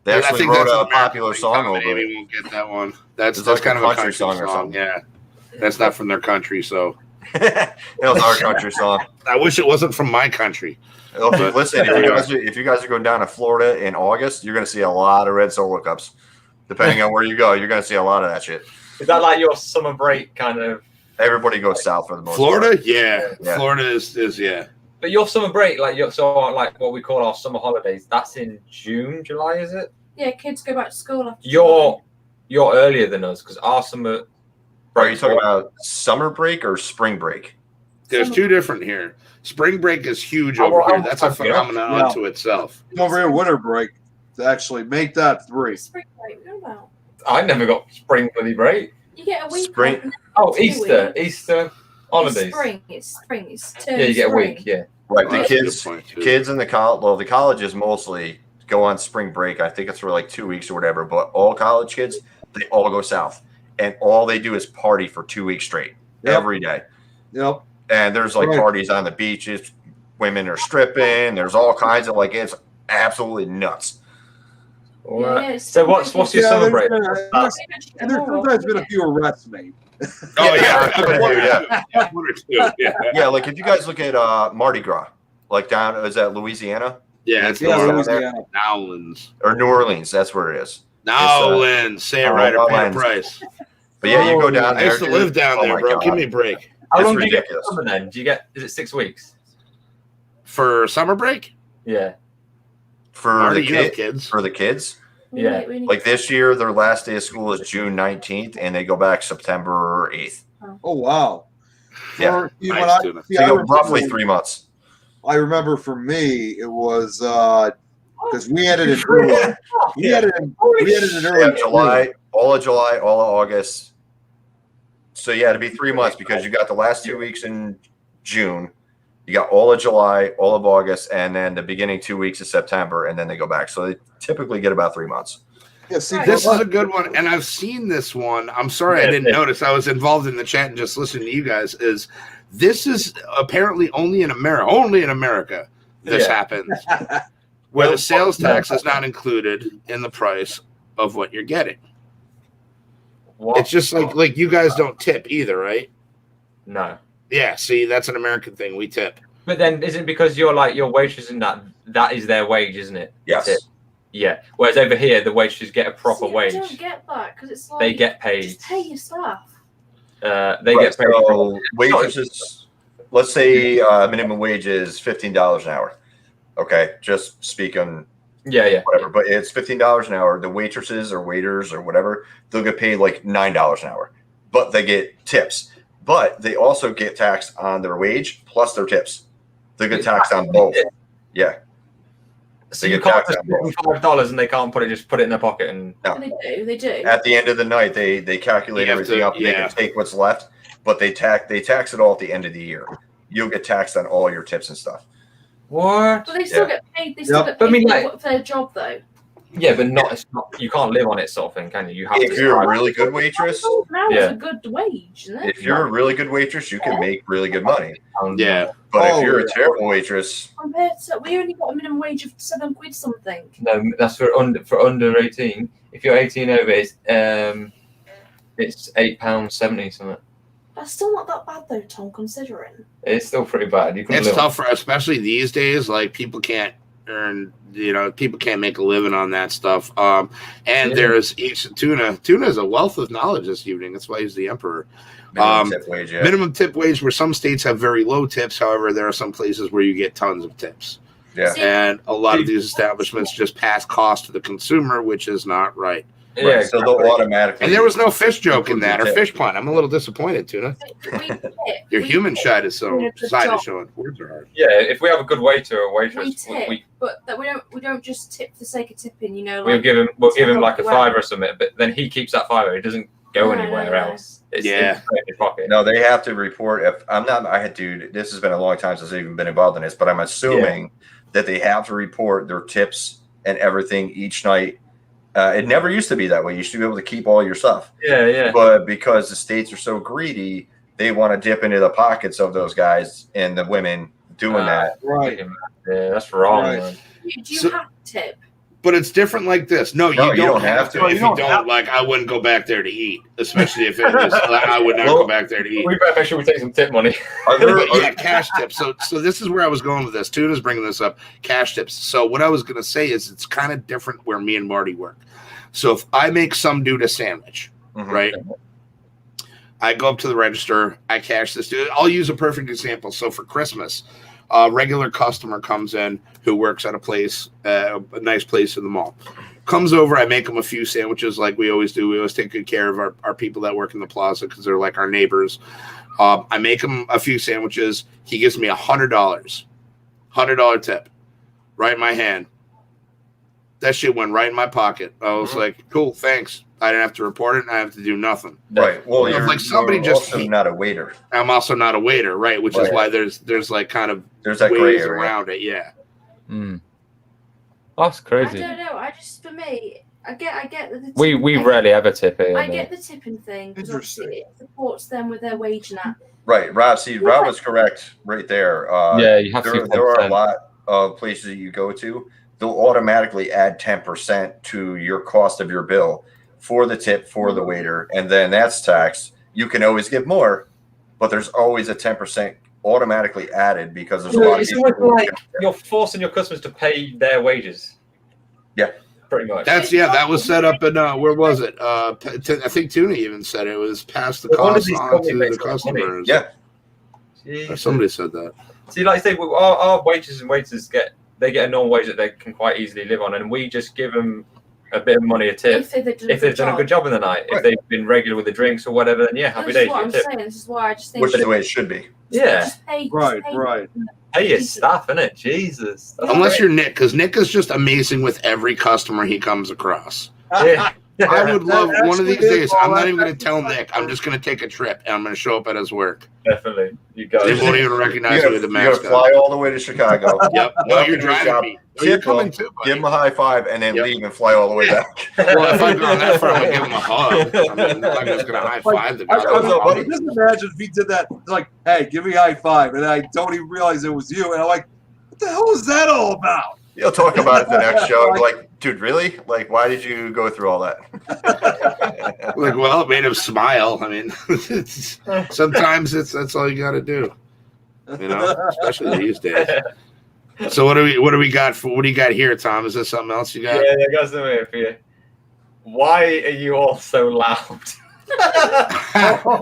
They actually wrote a popular song over it. Maybe won't get that one. That's like kind of a country song or something. Yeah. That's not from their country, so. That was our country song. I wish it wasn't from my country. Listen, if you guys are going down to Florida in August, you're going to see a lot of Red Solo Cups. Depending on where you go, you're going to see a lot of that shit. Is that like your summer break kind of? Everybody goes south for the most Florida? part. Yeah. Florida is But your summer break, like what we call our summer holidays, that's in June, July, is it? Yeah, kids go back to school after. You're earlier than us because our summer. Are you talking about summer break or spring break? There's two different here. Spring break is huge over here. That's a phenomenon unto itself. Over here, winter break. To actually make that 3. Spring break, what about? I never got spring bloody break. You get a week. Spring. Oh, Easter holidays. It's spring. It's term. Yeah, you get a spring. week. Yeah. Right. The kids in the the colleges mostly go on spring break. I think it's for like 2 weeks or whatever. But all college kids, they all go south, and all they do is party for 2 weeks straight every day. Yep. And there's like parties on the beaches. Women are stripping. There's all kinds of it's absolutely nuts. Yeah, so what's your summer break? There's sometimes been a few arrests made. Oh yeah, yeah. Like if you guys look at Mardi Gras, like down is that Louisiana? Yeah, it's Louisiana. Nowlands or New Orleans. That's where it is. Nowlands. Say it right or pay a price. But yeah, you go down there. I used to live down there, bro. Give me a break. How long do you get for summer then? Is it 6 weeks? For summer break? Yeah. For Marty, the you have kid, kids. for the kids. Yeah. Like this year, their last day of school is June 19th, and they go back September 8th. Oh wow. Yeah. See, Nice, when I, Tuna. see, So I you go remember roughly when- 3 months. I remember for me, it was because we had it in early. We had it in Yeah, early July, all of August. So yeah, it'd be 3 months because you got the last 2 weeks in June, you got all of July, all of August, and then the beginning 2 weeks of September, and then they go back. So they typically get about 3 months. Yeah, see, This is a good one, and I've seen this one. I'm sorry I didn't notice. I was involved in the chat and just listening to you guys. This is apparently only in America. Only in America this happens, where the sales tax is not included in the price of what you're getting. What? It's just like you guys don't tip either, right? No. Yeah. See, that's an American thing. We tip. But then isn't it because you're like your waitress and that is their wage, isn't it? Yes. Tip. Yeah. Whereas over here, the waitresses get a proper wage. I don't get that because it's like They get paid. Just pay your staff. They Right, get paid. so waitresses, let's say minimum wage is $15 an hour. Okay, just speaking Yeah. whatever, but it's $15 an hour. The waitresses or waiters or whatever, they'll get paid like $9 an hour, but they get tips. But they also get taxed on their wage plus their tips. They get taxed on both. Yeah. So They you get can't taxed just on give them $5 and they can't just put it in their pocket and No. They do. At the end of the night, they calculate You have everything to- up. And They yeah. can take what's left, but they tax it all at the end of the year. You'll get taxed on all your tips and stuff. what? But they still Yeah. get paid. They still Yep. get But I paid mean, for their job though. Yeah, but it's not. You can't live on it, sort of thing, can you? You have If to. you're a strive. really good waitress, Now Yeah. is a good wage, isn't it? if you're a really good waitress, you can make really good money. Yeah. But Oh, if you're yeah. a terrible waitress, Compared to we only got a minimum wage of £7 something. No, that's for under 18. If you're 18 over, it's £8.70 something. That's still not that bad though, Tom. Considering. It's still pretty bad. You can It's live. tough, especially these days. Like people can't earn, people can't make a living on that stuff. And Yeah. there's Tuna is a wealth of knowledge this evening. That's why he's the emperor. minimum tip wage, yeah. Minimum tip wage, where some states have very low tips. However, there are some places where you get tons of tips. Yeah. And a lot of these establishments just pass cost to the consumer, which is not right. Yeah, Right, so they'll automatically. And there was no fish joke in that, or Tip. fish pun. I'm a little disappointed, Tuna. Your human side is showing. Words are hard. yeah. If we have a good waiter or We waitress, tip, we but that we don't just tip for the sake of tipping. we'll Like, give him like a $5 or something. But then he keeps that $5. He doesn't go No, anywhere no. else. It's Yeah. in his pocket. No, they have to report. If I'm not, dude, this has been a long time since I've even been involved in this, but I'm assuming that they have to report their tips and everything each night. It never used to be that way. You used to be able to keep all your stuff, Yeah. but because the states are so greedy, they want to dip into the pockets of those guys and the women doing that. right. Yeah, that's wrong. Right. Man. do you So- have to tip? But it's different like this. No, No, you don't have to. to. If You you don't have don't, like, I wouldn't go back there to eat, especially if it was. I would not go back there to eat. We better make sure we take some tip money. Are there, But yeah, cash tips. So this is where I was going with this. Tuna's bringing this up. Cash tips. So what I was going to say is it's kind of different where me and Marty work. So if I make some dude a sandwich, Mhm. right? I go up to the register. I cash this dude. I'll use a perfect example. So for Christmas, a regular customer comes in who works at a place, a nice place in the mall. Comes over, I make him a few sandwiches like we always do. We always take good care of our people that work in the plaza because they're like our neighbors. I make him a few sandwiches. He gives me $100, $100 tip, right in my hand. That shit went right in my pocket. I was like, cool, thanks. I didn't have to report it, and I have to do nothing. Right. Well, It's you're, like somebody you're just- also not a waiter. I'm also not a waiter, right? Which is Right. why there's like kind of There's that gray ways area. around it. Yeah. That's I crazy. don't know. I just for me, I get that the We I- rarely ever tip here. I but- get the tipping thing because Interesting. obviously it supports them with their wage and that. Right, Rob. See, Rob was correct right there. yeah, you have to. There are a lot of places that you go to. They'll automatically add 10% to your cost of your bill for the tip for the waiter, and then that's taxed. You can always give more, but there's always a 10% automatically added because there's a lot of It's people. almost like you're forcing your customers to pay their wages. Yeah. Pretty much. That was set up in where was it? I think Tuna even said it was passed the Well, one of cost these on companies to the makes a lot of money. customers. Yeah. Or somebody said that. See, like I say, our waiters and waiters get they get a normal wage that they can quite easily live on, and we just give them a bit of money a tip if they've done a good job in the night. If they've been regular with the drinks or whatever, then yeah, happy days. This is what I'm saying. This is why I just think Which is the way it should be. Yeah. Right. Hey, it's staff, innit? Jesus. That's Unless great. you're Nick, because Nick is just amazing with every customer he comes across. Yeah. I would love That one of these actually is days. all I'm not that even going to tell actually Nick. I'm just going to take a trip and I'm going to show up at his work. Definitely. You guys. They won't even recognize me with the You gotta mask on. fly all the way to Chicago. Yep. No, Welcome you're to your driving job. me. No, you're Tip them, coming too, buddy. give him a high five, and then Yep. leave and fly all the way back. Well, if I've gone that far, I'm going to give him a hug. I mean, I'm not just going to high five the guy. Just imagine if he did that. Like, hey, give me a high five, and I don't even realize it was you, and I'm like, what the hell is that all about? You'll talk about it the next show. And be like, dude, really? Like, why did you go through all that? Like, well, it made him smile. I mean, sometimes that's all you got to do, you know, especially these days. So what do we got for what do you got here, Tom? Is this something else you Yeah, got? I got something here for you. Why are you all so loud?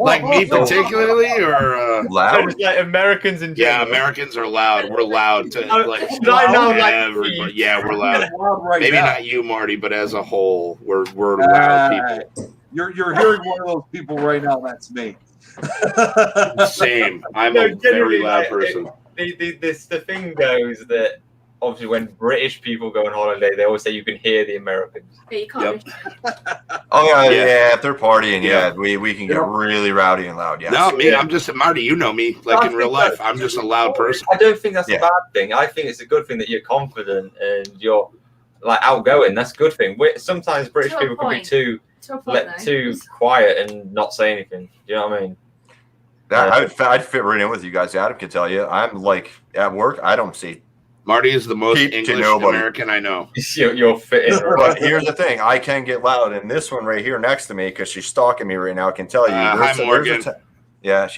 Like me particularly, or Loud? Just like Americans in yeah, general. Americans are loud. We're loud to like Should I know, like, everybody. Yeah, we're loud. Right Maybe now. not you, Marty, but as a whole, we're loud people. You're hearing one of those people right now. That's me. Same. I'm No, a very genuinely, loud like, person. The thing goes that obviously when British people go on holiday, they always say you can hear the Americans. Yeah, you can't. Oh, yeah, Yeah. yeah. If they're partying, Yeah. we can get really rowdy and loud. Yes. No, me, Yeah. I'm just Marty. You know me, like in real life. I'm just a loud person. I don't think that's Yeah. a bad thing. I think it's a good thing that you're confident and you're like outgoing. That's a good thing. Sometimes British To a people can be point. too To a point, though. too quiet and not say anything. Do you know what I mean? I'd fit right in with you guys. Adam can tell you. I'm like, at work, I don't see. Marty is the most Keep to English nobody. American I know. You're fitting. But here's the thing. I can get loud. And this one right here next to me, because she's stalking me right now, I can tell you. Hi, Morgan. Yeah,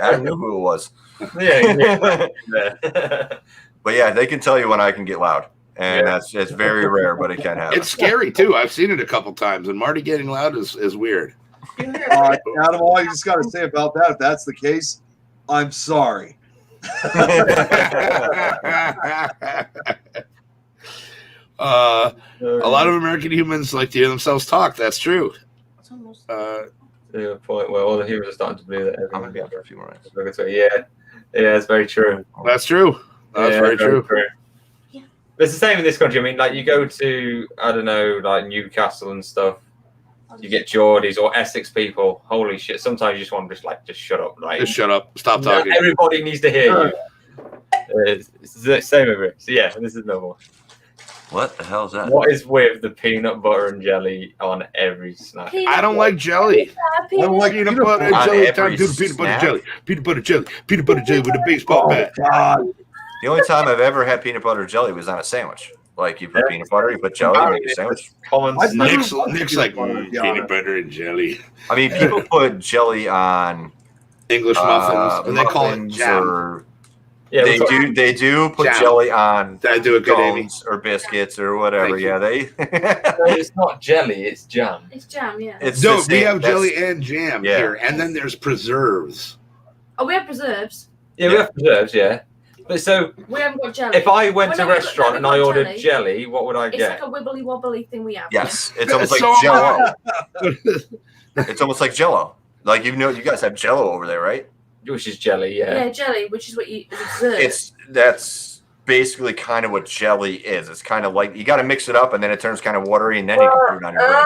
I knew who it was. yeah. But yeah, they can tell you when I can get loud. And Yeah. it's very rare, but it can happen. It's scary too. I've seen it a couple times, and Marty getting loud is weird. Adam, all you just got to say about that, if that's the case, I'm sorry. A lot of American humans like to hear themselves talk. That's true. Yeah, point where all the heroes are starting to believe that I'm gonna everything be out for a few more minutes. Yeah, it's very true. That's true. That's Yeah, very true. Yeah. It's the same in this country. I mean, like you go to I don't know, like Newcastle and stuff. You get Geordies or Essex people. Holy shit! Sometimes you just want to just shut up. Like Just shut up. Stop not talking. everybody needs to hear you. It's the same over here. So yeah, this is normal. What the hell is that? What is with the peanut butter and jelly on every snack? I don't like jelly. I don't like Peanut peanut butter and on jelly. every Time to do the peanut butter snack? jelly. Peanut butter jelly. Peanut butter jelly with a baseball Oh, bat. God. The only time I've ever had peanut butter jelly was on a sandwich. Like you put peanut butter, you put jelly, you make a sandwich. Common I've snack. never- Nick's like Peanut butter, peanut butter and jelly. I mean, people put jelly on English muffins, and they call it muffins jam. or Yeah, they do put Jam. jelly on Did I do it good, Amy? scones or biscuits or whatever. Thank you. Yeah, they. It's not jelly, it's jam. It's jam, yeah. It's No, the we same- have that's- jelly and jam Yeah. here, and then there's preserves. Oh, we have preserves. Yeah, we have preserves, yeah. But so We haven't got jelly. if I went Well, to a no, we've got- restaurant no, and we've I got ordered jelly. jelly, what would I It's get? like a wibbly wobbly thing we have. Yes, it's almost So like am Jello. I. It's almost like Jello. Like you guys have Jello over there, right? Which is jelly, Yeah, yeah. jelly, which is what you is a dessert. That's basically kind of what jelly is. It's kind of like you got to mix it up, and then it turns kind of watery, and then you can put it on your bread.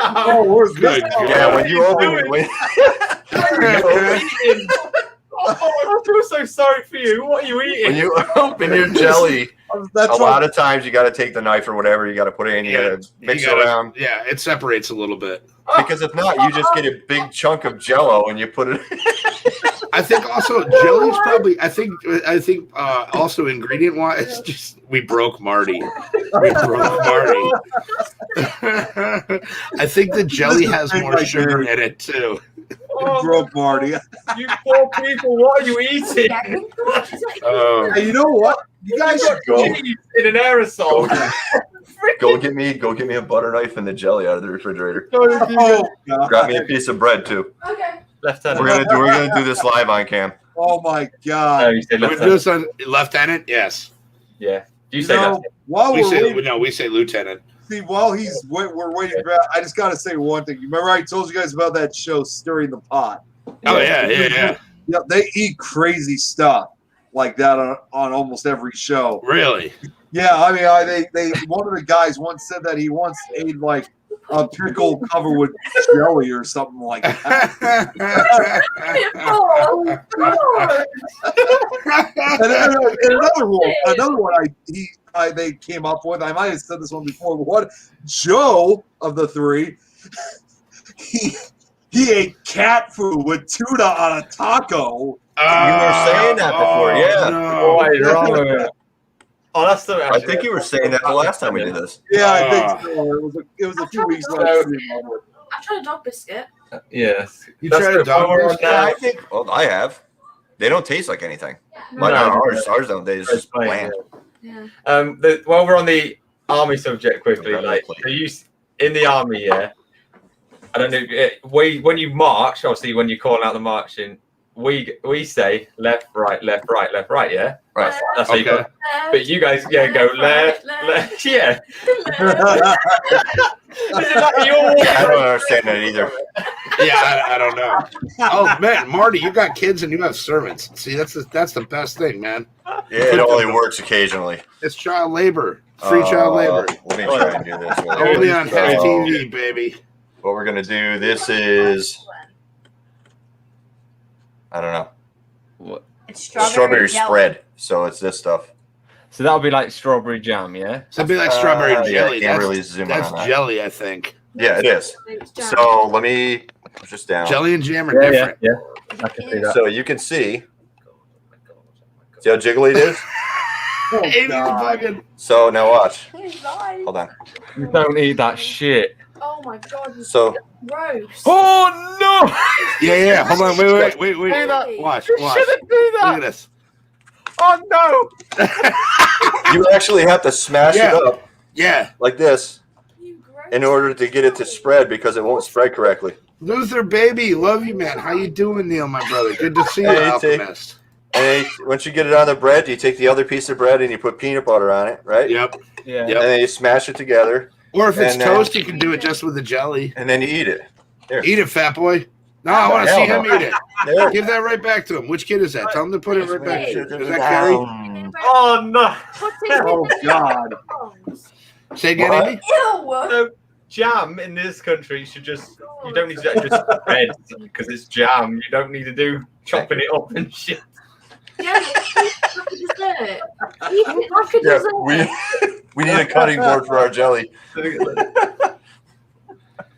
Oh, where's Good this? God. Yeah, when you open it, I feel so sorry for you. What are you when eating? you open your jelly, That's a lot of times you got to take the knife or whatever. You got to put it in. You got to mix You it gotta- around. Yeah, it separates a little bit. Because if not, you just get a big chunk of Jello and you put it. I think also jelly's probably. I think also ingredient wise, just we broke Marty. We broke Marty. I think the jelly has more sugar in it too. Oh, broke Marty. you poor people, what are you eating? Hey, you know what? You guys should go. Cheese in an aerosol. Go get me a butter knife and the jelly out of the refrigerator. Oh, God. Grab me a piece of bread too. Okay. Left hand. We're gonna do this live on cam. Oh my Oh, God! you say We're lieutenant. just on lieutenant. Yes. Yeah. Do you say No, lieutenant? while We say lieutenant. see, while we're waiting for that, I just got to say one thing. You remember I told you guys about that show, Stirring the Pot? Oh yeah. Yeah, they eat crazy stuff like that on almost every show. Really? Yeah, I mean, they one of the guys once said that he once ate like a pickle covered with jelly or something like that. Oh, God. And another one they came up with. I might have said this one before, but what Joe of the three, he ate cat food with tuna on a taco. You were saying that before, yeah. No. What is wrong with it? Oh, that's the. I think you were saying that the last time we did this. Yeah, I think so. It was a few weeks ago. I tried a dog biscuit. Yes. You That's tried the a dog one we're on biscuit? now. I think. Well, I have. They don't taste like anything. No. Ours don't. They just bland. Yeah. While we're on the army subject, quickly, Okay, like please. so you in the army, yeah. I don't know. When you march, obviously, when you're calling out the marching, we say left, right, left, right, left, right. Yeah, Right. that's how you Okay. go. But you guys, yeah, go left, left. Yeah. Is it like your- I don't understand that either. Yeah, I don't know. Oh man, Marty, you got kids and you have servants. See, that's the best thing, man. Yeah, it only works occasionally. It's child labor, free child labor. Let me try and do this. Only on So, Half TV, baby. what we're gonna do? This is I don't know. It's Strawberry jelly. spread. So it's this stuff. So that'll be like strawberry jam, yeah. So it'd be like strawberry Yeah, jelly. I can't That's, really zoom in that's on that. jelly, I think. Yeah, it is. It's jam. So let me push this down. Jelly and jam are different. Yeah. I can see that. So you can see how jiggly it is. Oh, Amy's God. fucking- So now watch. His eyes. Hold on. You don't eat that shit. Oh my God. It's So gross. Oh no! Yeah. Hold on. Wait. Do that. Watch. You Watch. shouldn't do Look that. at this. Oh no! you actually have to smash Yeah. it up Yeah. like this You gross. in order to get it to spread because it won't spread correctly. Luther, baby, love you, man. How you doing, Neil, my brother? Good to see you, Hey, T. Alchemist. And once you get it on the bread, you take the other piece of bread and you put peanut butter on it, right? Yep. Yeah. Yep. And then you smash it together Or if it's And, toast, you can do it just with the jelly. and then you eat it. Eat it, fat boy. No, I want to Hell see him no. eat it. There. Give that right back to him. Which kid is that? Tell him to put it right back to him. Is that Carrie? Oh no! Put it in Oh, the God. bones. Say again, What? Amy? Ew. Jam in this country should just you don't need to just spread because it's jam. You don't need to do chopping it up and shit. Yeah, eat it like a dessert. Eat it like a Yeah, dessert. we need a cutting board for our jelly.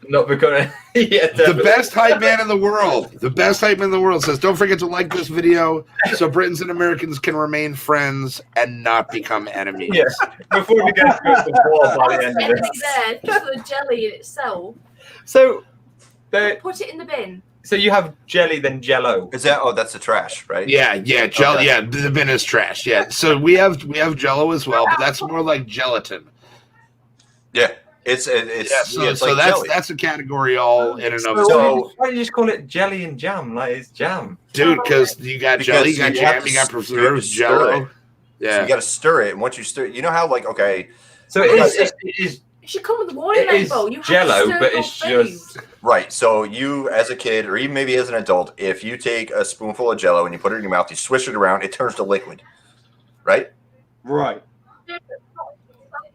Not becoming yeah, The best hype man in the world. The best hype man in the world says, don't forget to like this video so Britons and Americans can remain friends and not become enemies. Yeah. Before we get to the war by the end of It's this. there, just for the jelly in itself. So Put it in the bin. so you have jelly then jello. Is that? Oh, that's the trash, right? Yeah, jello. Okay. Yeah, the bin is trash. Yeah, so we have Jello as well, but that's more like gelatin. Yeah. It's Yeah, it's so like that's jelly. that's a category all in and of So itself, why don't you just call it jelly and jam? Like it's jam. dude. Because you got Because jelly, you got you have jam, to you got stir preserves, it. Jello. So you Yeah, got to stir it, and once you stir it, you know how like okay, So it is It should come with a warning It is label. You have Jell-O, to stir but your it's food. just- right? So you as a kid, or even maybe as an adult, if you take a spoonful of Jello and you put it in your mouth, you swish it around, it turns to liquid, right? Right.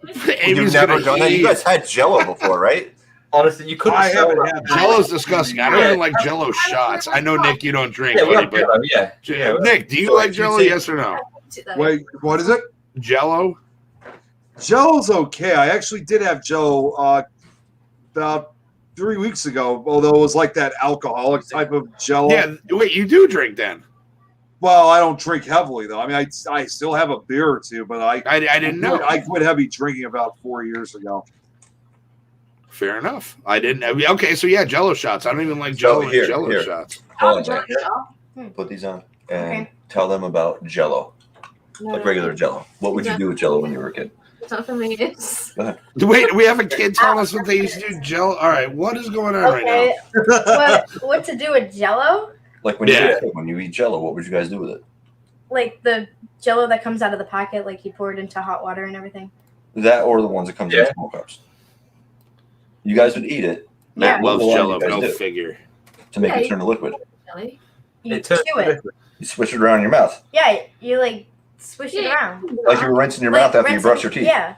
You've Amy's never gonna done that. You eat. guys had Jello before, right? honestly you couldn't I sell haven't that. had that. Jello's disgusting. I don't Yeah. even like Jello shots. I know Nick, you don't drink, Yeah, we buddy, have but jello, yeah. Yeah. Nick, do you So like if you Jello? take- Yes or no? Eat it though. Wait, what is it? Jello. Jello's okay. I actually did have Jello about 3 weeks ago, although it was like that alcoholic type of Jello. Yeah. Wait, you do drink then? Well, I don't drink heavily though. I mean, I still have a beer or two, but I didn't know. I quit heavy drinking about 4 years ago. Fair enough. I didn't. Okay, so yeah, Jello shots. I don't even like Jello and here, Jello here. shots. I'll on, drink it. Put these on and tell them about Jello, No, Jello. What would you do with Jello when you were a kid? it's not for me. It's Wait, we have a kid telling us what they used to do. Jello. All right, what is going on right okay. What to do with Jello? Like Yeah. when you eat Jello, what would you guys do with it? Like the Jello that comes out of the packet, like you pour it into hot water and everything. That or the ones that comes in Yeah. small cups? You guys would eat it. Matt What loves will Jello, you guys no do figure. to make Yeah, it turn to liquid. Jelly. You It turns chew it. You swish it around in your mouth, Yeah, you like swish it Yeah. around. like you were rinsing your Like mouth after you rinse brush it- your teeth. Yeah.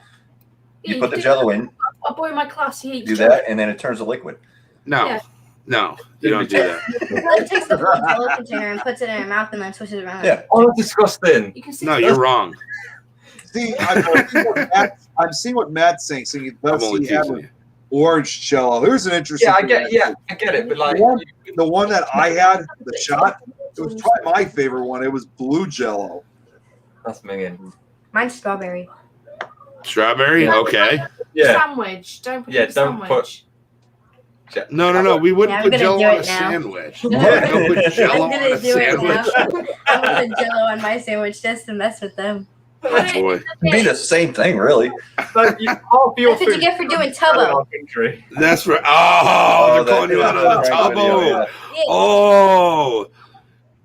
You Yeah, put the do Jello that. in, A boy in my class, he eats do Jello. that, and then it turns to liquid. No, Yeah. no, you don't do that. He takes the full Jello container and puts it in her mouth and then swishes it around. Yeah. Oh, that's disgusting. You can see No, you're wrong. See, I'm seeing what Matt's saying. So you I'm does only see have teasing you. orange Jello. Here's an interesting. Yeah, I thing, get. actually. Yeah, I get it. But like, The one that I had, the shot, it was probably my favorite one. It was blue Jello. that's minging. Mine's strawberry. Strawberry? Yeah. Okay. Yeah. Sandwich. Don't put Yeah, it in don't sandwich. No. We wouldn't Yeah, I'm put gonna Jello do on it a now. sandwich. Yeah. Don't put Jello I'm on gonna a do it now. sandwich. I'm gonna put Jello on my sandwich just to mess with them. Oh boy, It'd be the same thing, really. Like, half your That's what you food get for doing is in Tubbo. our country. that's for they're that calling you out of the Frank video, tubbo. yeah. Yeah.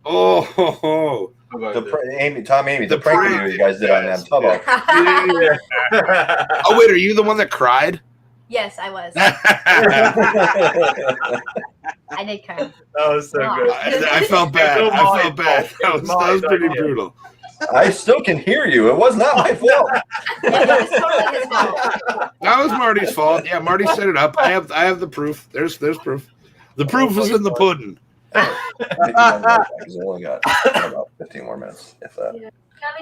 Oh. Tom Amy, the The prank prank, video you guys did on that Tubbo. Yeah. Oh wait, are you the one that cried? Yes, I was. I did cry. That was so good. I felt bad. I felt bad. That was pretty brutal. I still can hear you. It was not my fault. Yeah, it was totally his fault. That was Marty's fault. Yeah, Marty set it up. I have the proof. There's proof. The proof is in the pudding. He's only got about 15 more minutes, if that.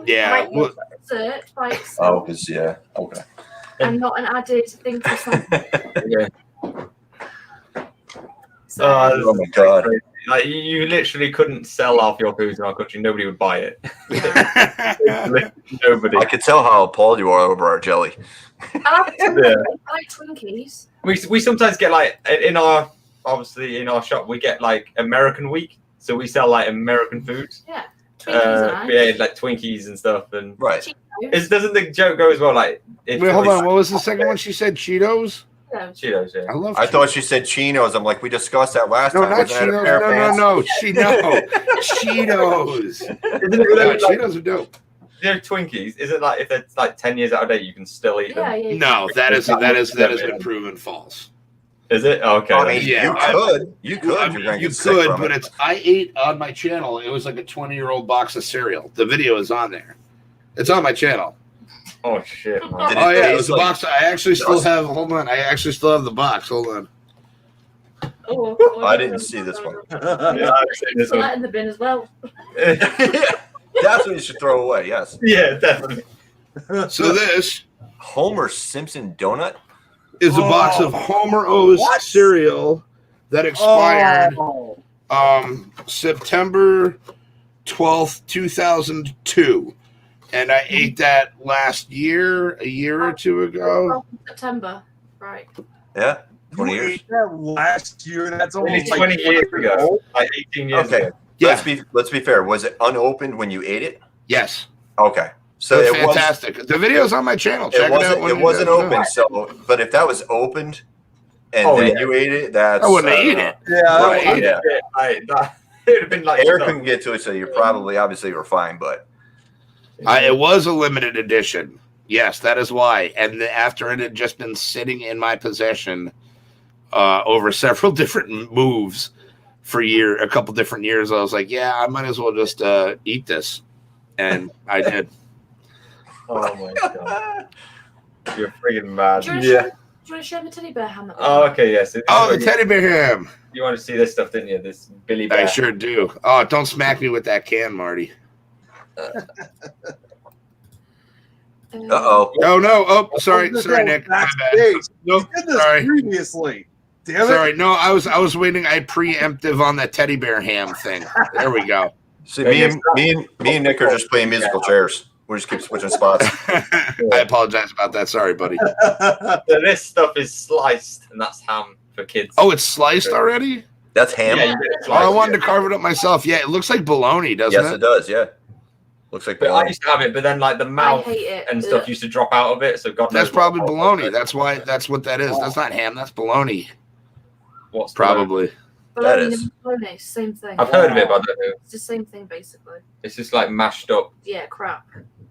Yeah. Like, Well, dessert by Oh, itself because yeah, okay. and not an added thing to something. Yeah. So, Oh my god. Crazy. Like you literally couldn't sell off your foods in our country. Nobody would buy it. Nobody. I could tell how appalled you are over our jelly. I like Yeah. Twinkies. We sometimes get like in our shop we get like American week, so we sell like American foods. Twinkies are nice. Yeah, like Twinkies and stuff. And Right. doesn't the joke go as well? Like if Wait, hold on. What was the second one? She said Cheetos. Cheetos, yeah. I love. I thought she said chinos. I'm like, we discussed that last No, time. not Wasn't that a Cheetos. pair of pants? No. Cheetos. Isn't No, it like, Cheetos are dope. you know, Twinkies? Is it like if they're like 10 years out of date, you can still eat Yeah, them? yeah. No, that has been proven false. Is it? Okay. I mean, Yeah, you could. You're gonna You get sick could, from but it. it's. I ate on my channel. It was like a 20-year-old box of cereal. The video is on there. It's on my channel. Oh shit, man. Did Oh it yeah, it taste was a like box. I actually still have. Hold on. I actually still have the box. Hold on. Oh, I didn't see this one. Yeah, I've seen this Put one. that in the bin as well. That's what you should throw away. Yes. Yeah, definitely. So this Homer Simpson donut. is a box of Homer O's What? cereal that expired Oh. September 12th, 2002. And I ate that last year, a year or two ago. September, right? Yeah. 20 You years. ate that last year. That's Only almost like 20 years ago. Like 18 years Okay. ago. Yeah. Let's be fair. Was it unopened when you ate it? Yes. Okay. So It was it was. fantastic. The video's on my channel. Check It it out. wasn't. when It you wasn't guys open. So, but if that was opened, and Oh, then yeah. you ate it, that's. I wouldn't have eaten it. Yeah, Right, I- yeah. Like, that, it would have been like Eric couldn't get to it, so you probably obviously were fine. But It was a limited edition. Yes, that is why. And after it had just been sitting in my possession over several different moves for a couple different years, I was like, yeah, I might as well just eat this. And I did. Oh my god. You're freaking mad. Do you want to Yeah. show me teddy bear ham? Oh, okay, yes. Oh, the teddy bear ham. You want to see this stuff, didn't you? This Billy Bear. I sure do. Oh, don't smack me with that can, Marty. oh, No. Oh, sorry, This sorry, was Nick. My bad. backstage. Nope. We did this Sorry. previously. Damn it. Sorry. No, I was waiting. I preemptive on the teddy bear ham thing. There we go. see, me and Nick are just playing musical chairs. We just keep switching spots. I apologize about that. Sorry, buddy. So this stuff is sliced, and that's ham for kids. Oh, it's sliced already? That's ham. yeah, you get it Oh, I sliced. wanted to carve it up myself. Yeah, it looks like bologna, doesn't Yes, it? it does. Yeah, looks like. But I used to have it, but then like the I mouth hate it. and stuff used to drop out of it. So God knows. That's probably what- bologna. That's what that is. That's not ham. That's bologna. What's Probably. That bologna, is. bologna, it's the same thing. I've heard of it, but I don't know. It's the same thing basically. It's just like mashed up Yeah, crap.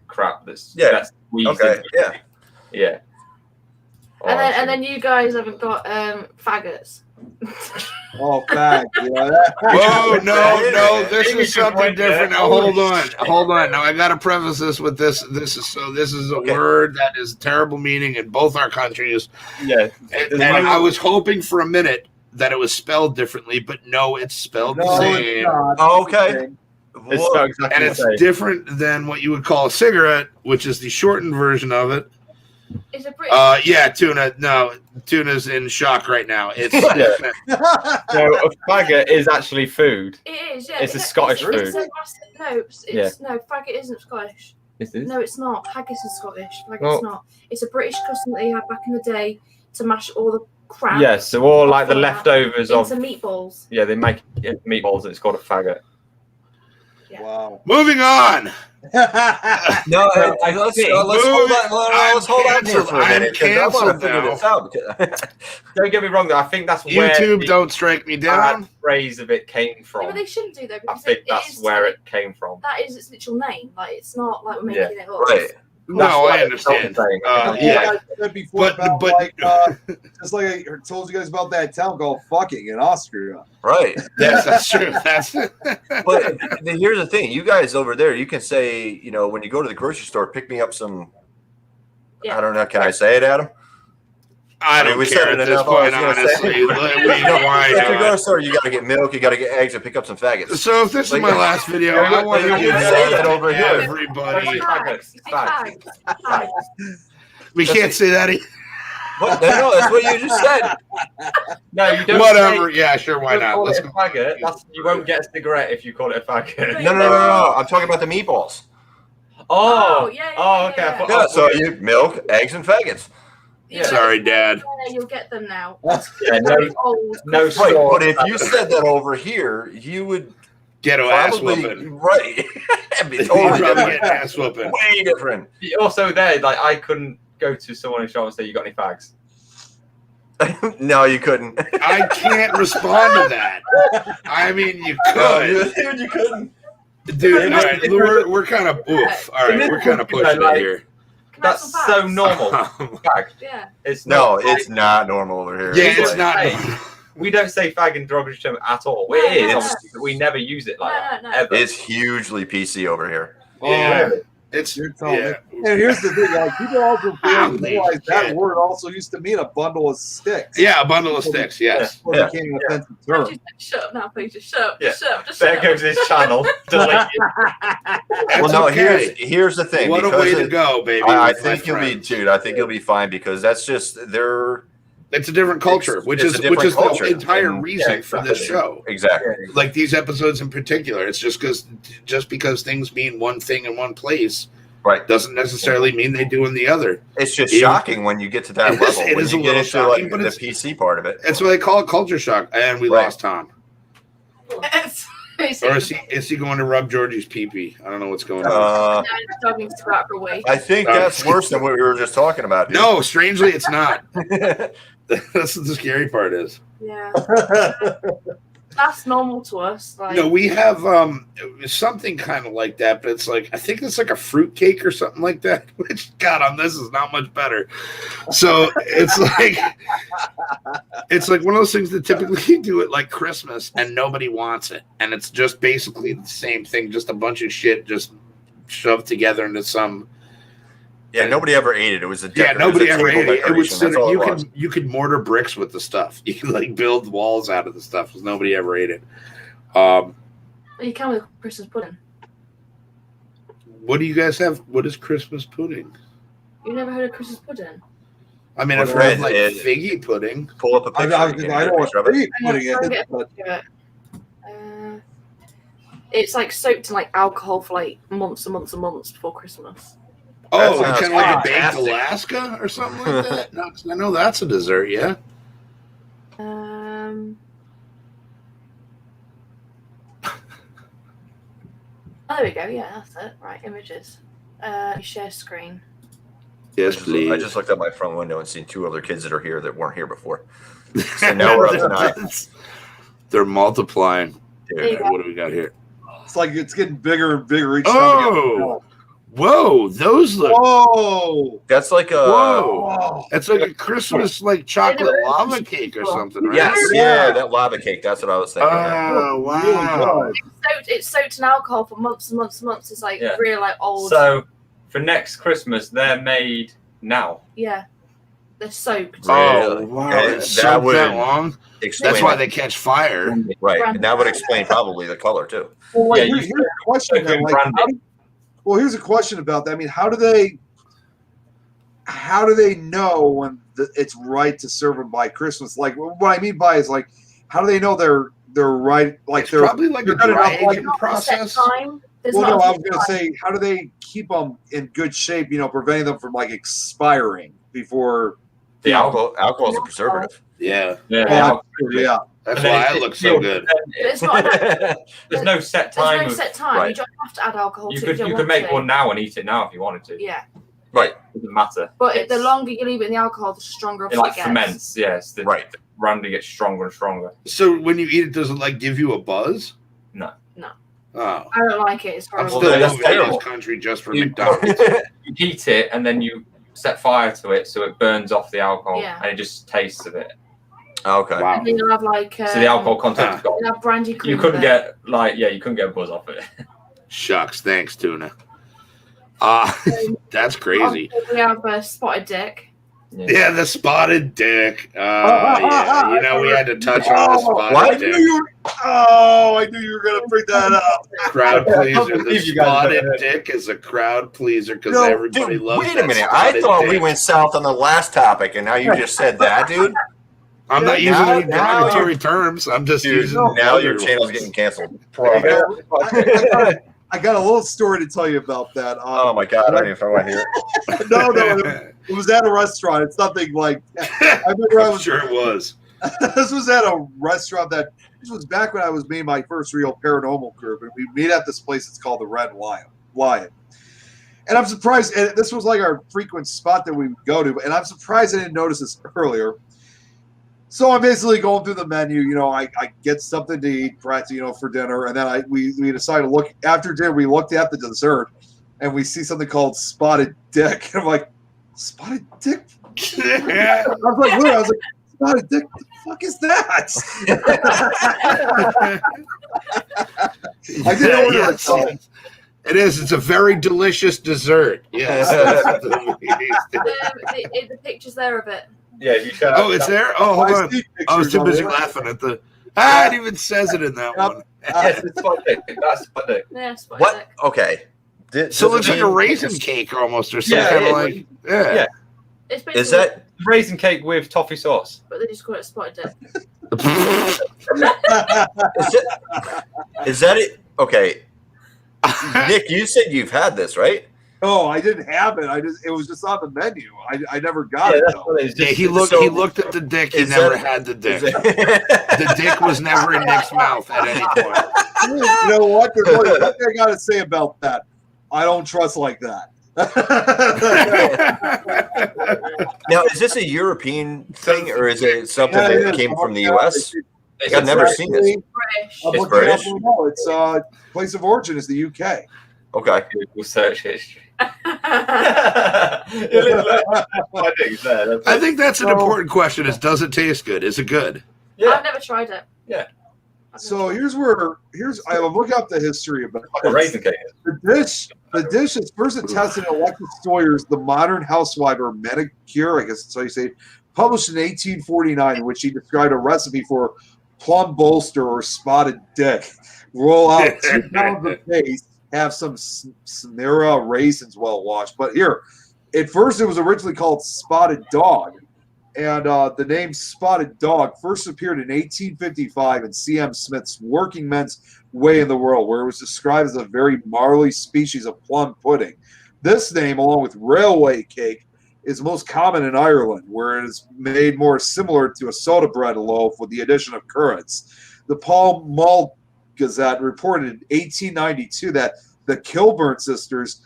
crap that's Yeah. squeezed Okay. into- Yeah. Yeah. And then you guys haven't got faggots. Oh, fact. Yeah. Whoa, no, this Maybe is something went there. different. Now hold on. Now I gotta preface this with this. This is a Okay. word that is terrible meaning in both our countries. Yeah. And I was hoping for a minute that it was spelled differently, but no, it's spelled the No, it's same. not. Oh, okay. It's Whoa. spelled exactly And the it's same. different than what you would call a cigarette, which is the shortened version of it. It's a British. Yeah, tuna. No, tuna's in shock right now. It's So a faggot is actually food. It is, yeah. It's a Scottish it's food. No, faggot isn't Scottish. Is it? No, it's not. Haggis is Scottish. Faggot's Well- not. It's a British custom that they had back in the day to mash all the crap Yeah, so all like the leftovers of into meatballs. they make it into meatballs and it's called a faggot. Wow. moving on. No, I let's think- hold on. Let's hold on here for a I'm minute. 'Cause I want to canceled figure now. this out. because- Don't get me wrong though, I think that's where YouTube, the don't strike me down. bad phrase of it came Yeah, from. but they shouldn't do though I because think it that's is where it came from. That is its literal name. Like it's not like we're Yeah. making it up. Right. No, why I it's not understand. the same. Yeah. I said before about just like I told you guys about that town called fucking in Austria. Right. Yes, that's true. That's But here's the thing. You guys over there, you can say, when you go to the grocery store, pick me up some. Yeah. I don't know. Can I say it, Adam? I don't we care said at it this enough. I was point, gonna honestly. say. Why If you go to the not? store, you got to get milk, you got to get eggs, and pick up some faggots. So if this is my last video, Yeah, I want to you give can say that that over here. everybody. Faggots. Fags. Fags. We can't say that. What? No, that's what you just said. No, you don't. Whatever. Say, Yeah, sure. Why don't not? call Let's it a go. faggot. You won't get a cigarette if you call it a faggot. No. I'm talking about the meatballs. Oh, yeah. oh, okay. I Yeah. thought- Yeah, so you milk, eggs, and faggots. Yeah. Sorry, Dad. Yeah, you'll get them now. Yeah, no, It's old. no Right, straw. but if you said that over here, you would Ghetto ass probably whooping. right. It'd be You'd totally probably different. get ass whooping. Way different. Also, there, like, I couldn't go to someone in shop and say, "You got any fags?" No, you couldn't. I can't respond to that. I mean, you could. Dude, you couldn't. Dude, all right, we're kind of oof. All right, we're kind of pushing it here. Can I have That's some so fags? normal. Fag. Yeah. It's No, not, it's not normal over here. Yeah, it's not. We don't say fag in derogatory term at all. No, It is, no. obviously, but we never use it like that. No. Ever. It's hugely PC over here. Yeah, it's You're telling yeah. me. And here's the thing, like people also Holy realize that shit. word also used to mean a bundle of sticks. Yeah, a bundle of sticks. Yes. Before it became an offensive term. Just shut up now, please. Just shut up. Yeah. Just shut up. Just There shut goes up. his channel. Deleted. That's Well, no, okay. here's the thing. What a because way to it- go, baby. I with my think you'll be, friends. dude. I think you'll be fine because that's just they're It's a different culture, which it's is a different which is culture. the entire And- reason for this show. exactly. Like these episodes in particular, it's just because things mean one thing in one place Right. doesn't necessarily mean they do in the other. It's just Even- shocking when you get to that It is- level. it When is you a get little into shocking, like but the it's- PC part of it. That's what they call it, culture shock. And we Right. lost Tom. It's- Or is he going to rub Georgie's pee-pee? I don't know what's going on. Uh, the dog needs to go out for a wee. I think that's worse than what we were just talking about. Dude. No, strangely, it's not. That's what the scary part is. Yeah. That's normal to us. Like, No, we have something kind of like that, but it's like I think it's like a fruit cake or something like that. Which God, on this is not much better. So it's like one of those things that typically do it like Christmas and nobody wants it, and it's just basically the same thing, just a bunch of shit just shoved together into some. Yeah, nobody ever ate it. It was a Yeah, nobody ever ate it. It would decoration. sit. That's all it You could mortar bricks with the stuff. You could like build walls out of the stuff because nobody ever ate it. you can with Christmas pudding. What do you guys have? What is Christmas pudding? You never heard of Christmas pudding? I mean, I've Well, heard like it- figgy pudding. Pull up a I picture. know You can I get know a what picture of it. you're putting it, but It's like soaked in like alcohol for like months and months and months before Christmas. Oh, sounds kind of like a baked fantastic. Alaska or something like that. No, 'cause I know that's a dessert. Yeah. Oh, there we go. Yeah, that's it. Right, images. Share screen. Yes, I just looked out my front window and seen two other kids that are here that weren't here before. So now we're up to 9. They're multiplying. There you go. What do we got here? It's like it's getting bigger and bigger each time. Oh, whoa! Those look. Whoa! That's like a. Whoa! Oh, It's like a Christmas like chocolate lava cake or something, right? Yes, yeah, that lava cake. That's what I was thinking. Oh wow! It's soaked in alcohol for months and months and months. It's like Yeah. really like old. So for next Christmas, they're made now. Yeah, they're soaked. Oh Really? wow! And It's that soaked would that long. Explain That's why it. they catch fire. Right, and that would explain probably the color too. well, wait, Yeah, here's a question. Soak Then, in like, brandy. well, here's a question about that. I mean, how do they know when it's right to serve them by Christmas? Like, what I mean by is like, how do they know they're right? Like It's they're probably like a they're gonna dry have, like, aging Not a set process. time. There's well, not no, a I set was gonna time. say, how do they keep them in good shape? You know, preventing them from like expiring before. The alcohol is a preservative. Yeah, Yeah, yeah. that's And then why it- it looks so good. It's not. There's no set time. There's no set time. You Right. don't have to add alcohol You to it if could you you could want make to. one now and eat it now if you wanted to. Yeah, Right. It doesn't matter. but the It's- longer you leave it in the alcohol, the stronger it it like gets. ferments. Yes, the Right. brandy gets stronger and stronger. So when you eat it, does it like give you a buzz? No. No. Oh, I don't like it. It's I'm horrible. still that's moving to terrible. this country just for You- McDonald's. You heat it and then you set fire to it so it burns off the alcohol Yeah. and it just tastes of it. Okay. Wow. And then you'll have like So the alcohol content's gone. you'll have brandy cream. You couldn't with it. get you couldn't get a buzz off it. Shucks, thanks, tuna. That's crazy. We have spotted dick. Yeah, the spotted dick. Yeah, you know we had to touch on the Oh, spotted what? dick. I knew you were gonna bring that up. Crowd pleaser. The believe you guys spotted never heard. dick is a crowd pleaser because No, everybody dude, loves wait a that minute. I spotted thought dick. we went south on the last topic, and now you just said that, dude. I'm not using Now- any now derogatory terms. I'm just Dude, using. now your other channel's ones. getting canceled. I got a little story to tell you about that. Oh my god, I don't even know if I want to hear it. No, it was at a restaurant. It's nothing like. I remember I I'm was. sure it was. This was at a restaurant that. This was back when I was making my first real paranormal group, and we meet at this place. It's called the Red Lion. And I'm surprised. And this was like our frequent spot that we would go to. And I'm surprised I didn't notice this earlier. So I'm basically going through the menu. You know, I get something to eat, perhaps, you know, for dinner, and then we decided to look after dinner. We looked at the dessert, and we see something called spotted dick. And I'm like, spotted dick? I was like, what? I was like, spotted dick? What the fuck is that? I didn't order it. So. It is. It's a very delicious dessert. Yes. That's what it is. The picture's there of it. Yeah, you should. Oh, it's there. Oh, hold I on. see I was pictures too of busy it. laughing at the. It even says it in that one. Yes, it's spot dick. That's spot dick. Yeah, spotted What? dick. Okay. So it Does looks like a mean- raisin cake almost, or some Yeah, kind it of is. like. Yeah. Yeah. It's basically, Is that Raisin cake with toffee sauce. But they just call it spotted dick. is that it? Okay, Nick, you said you've had this, right? No, I didn't have it. It was just on the menu. I never got it that's though. what it is. Yeah, Just- he looked. So- He looked at the dick. He Is never that- had the dick. Is it- The dick was never in Nick's mouth at any point. You know what? There's only one thing I got to say about that. I don't trust like that. Now, is this a European thing, or is it something Yeah, that it is. came from the U.S.? It's I've never seen this. British. I'm It's looking it up British? right now. It's place of origin is the UK. Okay. Google search history. I think that's an important question. Is does it taste good? Is it good? Yeah. I've never tried it. Yeah. So I'm looking up the history about A raisin cake. The dish is first attested in Alexis Sawyer's The Modern Housewife or Manicure, I guess that's how you say it, published in 1849, in which he described a recipe for plum bolster or spotted dick. Roll out 2 pounds of paste, have some Samira raisins well washed. But here, at first it was originally called spotted dog. And the name Spotted Dog first appeared in 1855 in C.M. Smith's Working Men's Way in the World, where it was described as a very marly species of plum pudding. This name, along with railway cake, is most common in Ireland, where it is made more similar to a soda bread loaf with the addition of currants. The Pall Mall Gazette reported in 1892 that the Kilburn sisters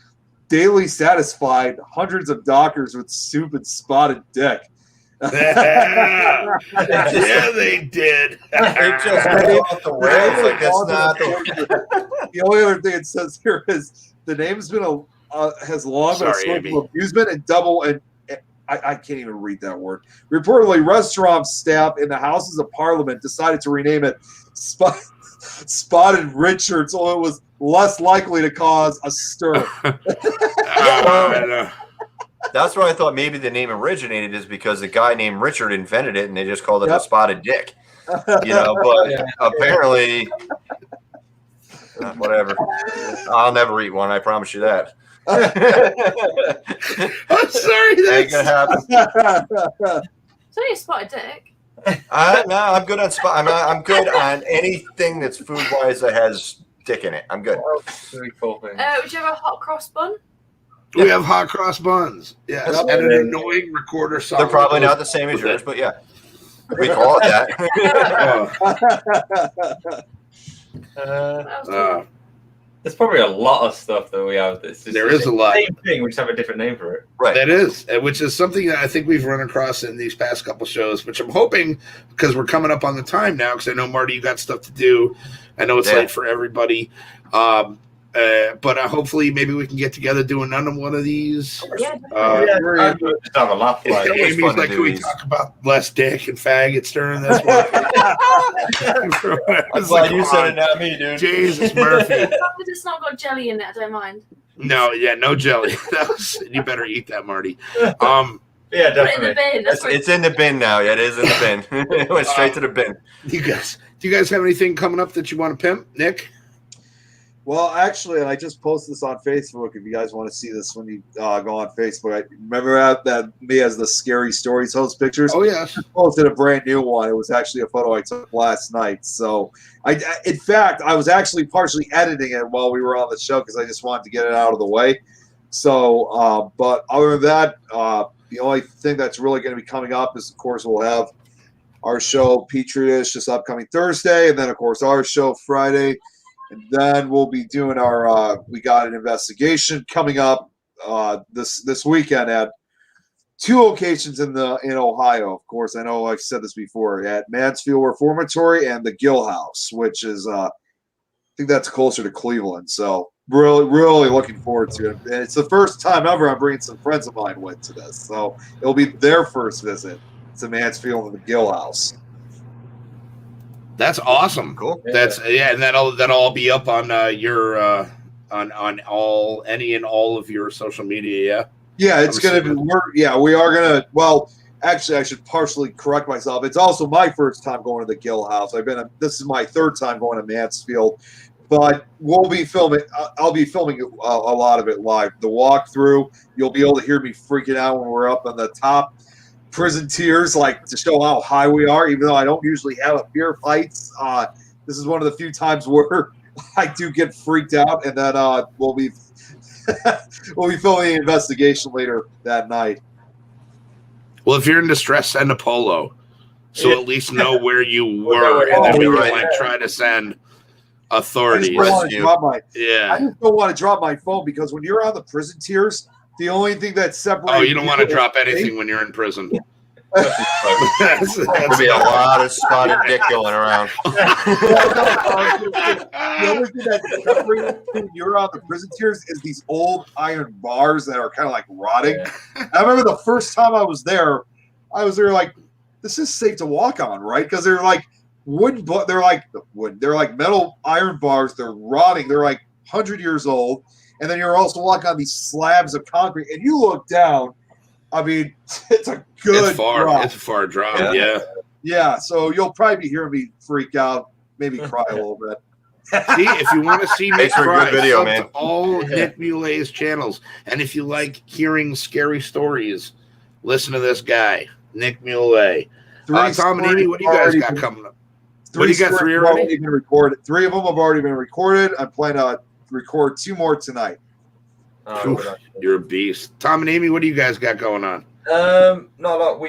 daily satisfied hundreds of dockers with soup and spotted dick. Yeah, they did. It just goes off the rails. Like that's not The only other thing it says here is the name's been has long been a Sorry, source Amy. of amusement and double and I can't even read that word. Reportedly, restaurant staff in the Houses of Parliament decided to rename it Spotted Richard, so it was less likely to cause a stir. That's where I thought maybe the name originated is because a guy named Richard invented it and they just called it a spotted dick. You know, but apparently, whatever. I'll never eat one. I promise you that. I'm sorry. Ain't gonna happen. It's only a spotted dick. No, I'm good on spot. I'm good on anything that's food wise that has dick in it. I'm good. Very cool thing. Would you have a hot cross bun? We have hot cross buns. Yes, Yep. and an annoying recorder song. They're probably not the same as yours, but yeah, we call it that. What else? There's probably a lot of stuff that we have. There is a lot. Same thing. We just have a different name for it. Right. That is, which is something that I think we've run across in these past couple shows, which I'm hoping, because we're coming up on the time now, because I know, Marty, you got stuff to do. I know it's late for everybody. But hopefully maybe we can get together, do another one of these. Yeah, Just have a laugh. Like, always Amy's fun to like, do can we these. talk about less dick and faggots during this one? I'm glad you said it, not me, dude. Jesus Murphy. as long as it's not got jelly in it, I don't mind. No, yeah, no jelly. You better eat that, Marty. yeah, Put it in the definitely. bin. That's what It's in the bin now. Yeah, it is in the bin. It went straight to the bin. Do you guys have anything coming up that you want to pimp, Nick? Well, actually, I just posted this on Facebook. If you guys want to see this when you go on Facebook, I remember that me as the Scary Stories host pictures. Oh yes. I posted a brand new one. It was actually a photo I took last night. So, in fact, I was actually partially editing it while we were on the show because I just wanted to get it out of the way. So, but other than that, the only thing that's really going to be coming up is, of course, we'll have our show Petri Dish this upcoming Thursday, and then, of course, our show Friday. And then we'll be doing our we got an investigation coming up this weekend at two locations in Ohio. Of course, I know I've said this before, at Mansfield Reformatory and the Gill House, which is I think that's closer to Cleveland. So really looking forward to it. And it's the first time ever I'm bringing some friends of mine with to this. So it'll be their first visit to Mansfield and the Gill House. That's awesome. Cool. That's and that'll all be up on your on all of your social media. Yeah, it's going to be. We are going to. Well, actually, I should partially correct myself. It's also my first time going to the Gill House. This is my third time going to Mansfield, but we'll be filming. I'll be filming a lot of it live. The walkthrough, you'll be able to hear me freaking out when we're up on the top prison tiers, like to show how high we are. Even though I don't usually have a fear of heights, this is one of the few times where I do get freaked out, and then we'll be filming the investigation later that night. Well, if you're in distress, send a polo, so at least know where you were, and then we can try to send authorities. I just don't want to drop my phone because when you're on the prison tiers, the only thing that separates. Oh, you don't want to drop anything when you're in prison. There'll be a lot of spotted dick going around. The only thing that separates when you're on the prison tiers is these old iron bars that are kind of like rotting. Yeah. I remember the first time I was there like, this is safe to walk on, right? Because they're like wooden, but they're like metal iron bars. They're rotting. They're like 100 years old. And then you're also walking on these slabs of concrete, and you look down. I mean, it's a good drop. It's a far drop, yeah. Yeah, so you'll probably be hearing me freak out, maybe cry a little bit. See, if you want to see Nick Thanks for a cry, good video, sub man. to all Nick Mulet's channels. And if you like hearing scary stories, listen to this guy, Nick Mulet. Tom and Amy, what do you guys got coming up? What do you got, three already? Been recorded. 3 of them have already been recorded. I plan to record 2 more tonight. You're a beast. Tom and Amy, what do you guys got going on? Not a lot.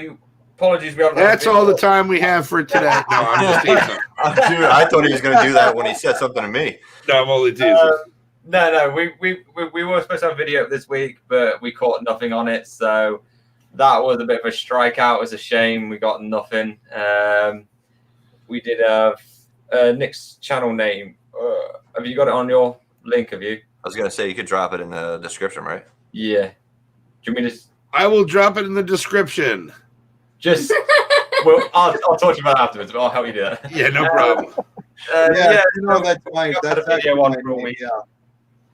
Apologies, we haven't. That's all the time we have for today. No, I'm just teasing. Dude, I thought he was going to do that when he said something to me. No, I'm only teasing. No, we were supposed to have a video this week, but we caught nothing on it. So that was a bit of a strikeout. It was a shame. We got nothing. We did have Nick's channel name. Have you got it on your link? Have you? I was gonna say you could drop it in the description, right? Yeah. Do you mean just I will drop it in the description. just? Well, I'll talk to you about it afterwards, but I'll help you do that. Yeah, no problem. Yeah, you know that's fine. got That's a video actually on my for a name, week. yeah.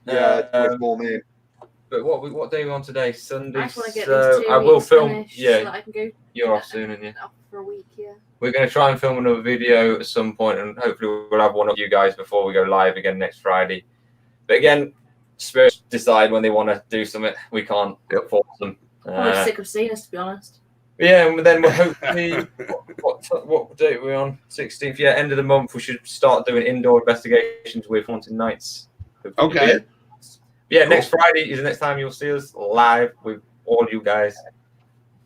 Yeah, that's my full name. But what day are we on today? Sunday. I just want to get So these 2 I will weeks film. finished so Yeah, that I can go you're off soon, and yeah. off for a week. Yeah. We're going to try and film another video at some point, and hopefully we'll have one of you guys before we go live again next Friday. But again, Spirits decide when they want to do something. We can't force them. I'm sick of seeing us, to be honest. Yeah, and then we'll hopefully, what date are we on? 16th. Yeah, end of the month. We should start doing indoor investigations with Haunted Nights. Okay. Yeah, next Friday is the next time you'll see us live with all you guys.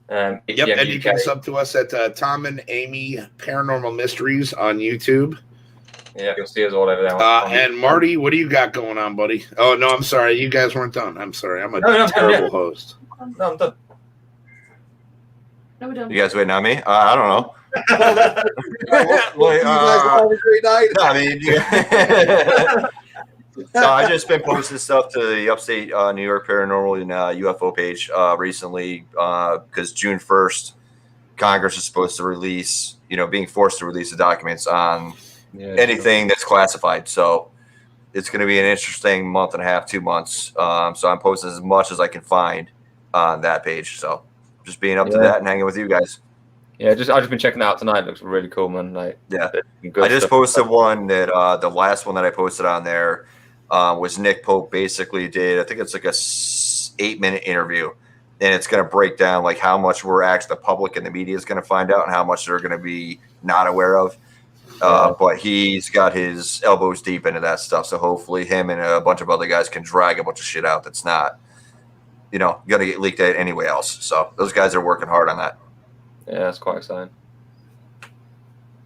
Yep, 8 PM and you can UK. sub to us at Tom and Amy Paranormal Mysteries on YouTube. Yeah, you'll see us all over there. And Marty, what do you got going on, buddy? Oh, no, I'm sorry. You guys weren't done. I'm sorry. I'm a No, terrible yeah. host. No, I'm done. No, we don't. You guys waiting on me? I don't know. Well, you guys have a great night. No, I mean, yeah. No, I just been posting stuff to the Upstate New York Paranormal and UFO page recently because June 1st, Congress is supposed to release, being forced to release the documents on anything that's classified. So it's going to be an interesting month and a half, 2 months. So I'm posting as much as I can find on that page. So just being up to that and hanging with you guys. Yeah, I've just been checking it out tonight. It looks really cool, man. Like, Yeah. good I just stuff. posted one that the last one that I posted on there was Nick Pope basically did, I think it's like a 8-minute interview, and it's going to break down like how much we're actually, the public and the media is going to find out and how much they're going to be not aware of. But he's got his elbows deep into that stuff. So hopefully him and a bunch of other guys can drag a bunch of shit out that's not, going to get leaked out anyway else. So those guys are working hard on that. Yeah, that's quite exciting.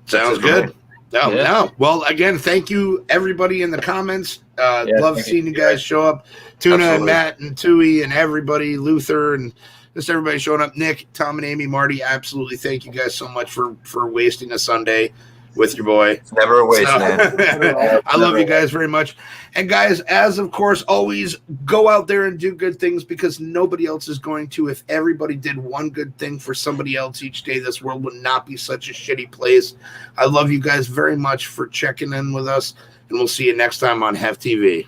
Sounds good. No. Well, again, thank you, everybody in the comments. Love seeing you guys show up. Tuna Absolutely. and Matt and Tui and everybody, Luther and just everybody showing up. Nick, Tom and Amy, Marty, absolutely thank you guys so much for wasting a Sunday with your boy. It's never a waste, So- man. I love you guys very much. And guys, as of course, always go out there and do good things because nobody else is going to. If everybody did one good thing for somebody else each day, this world would not be such a shitty place. I love you guys very much for checking in with us, and we'll see you next time on Hef TV.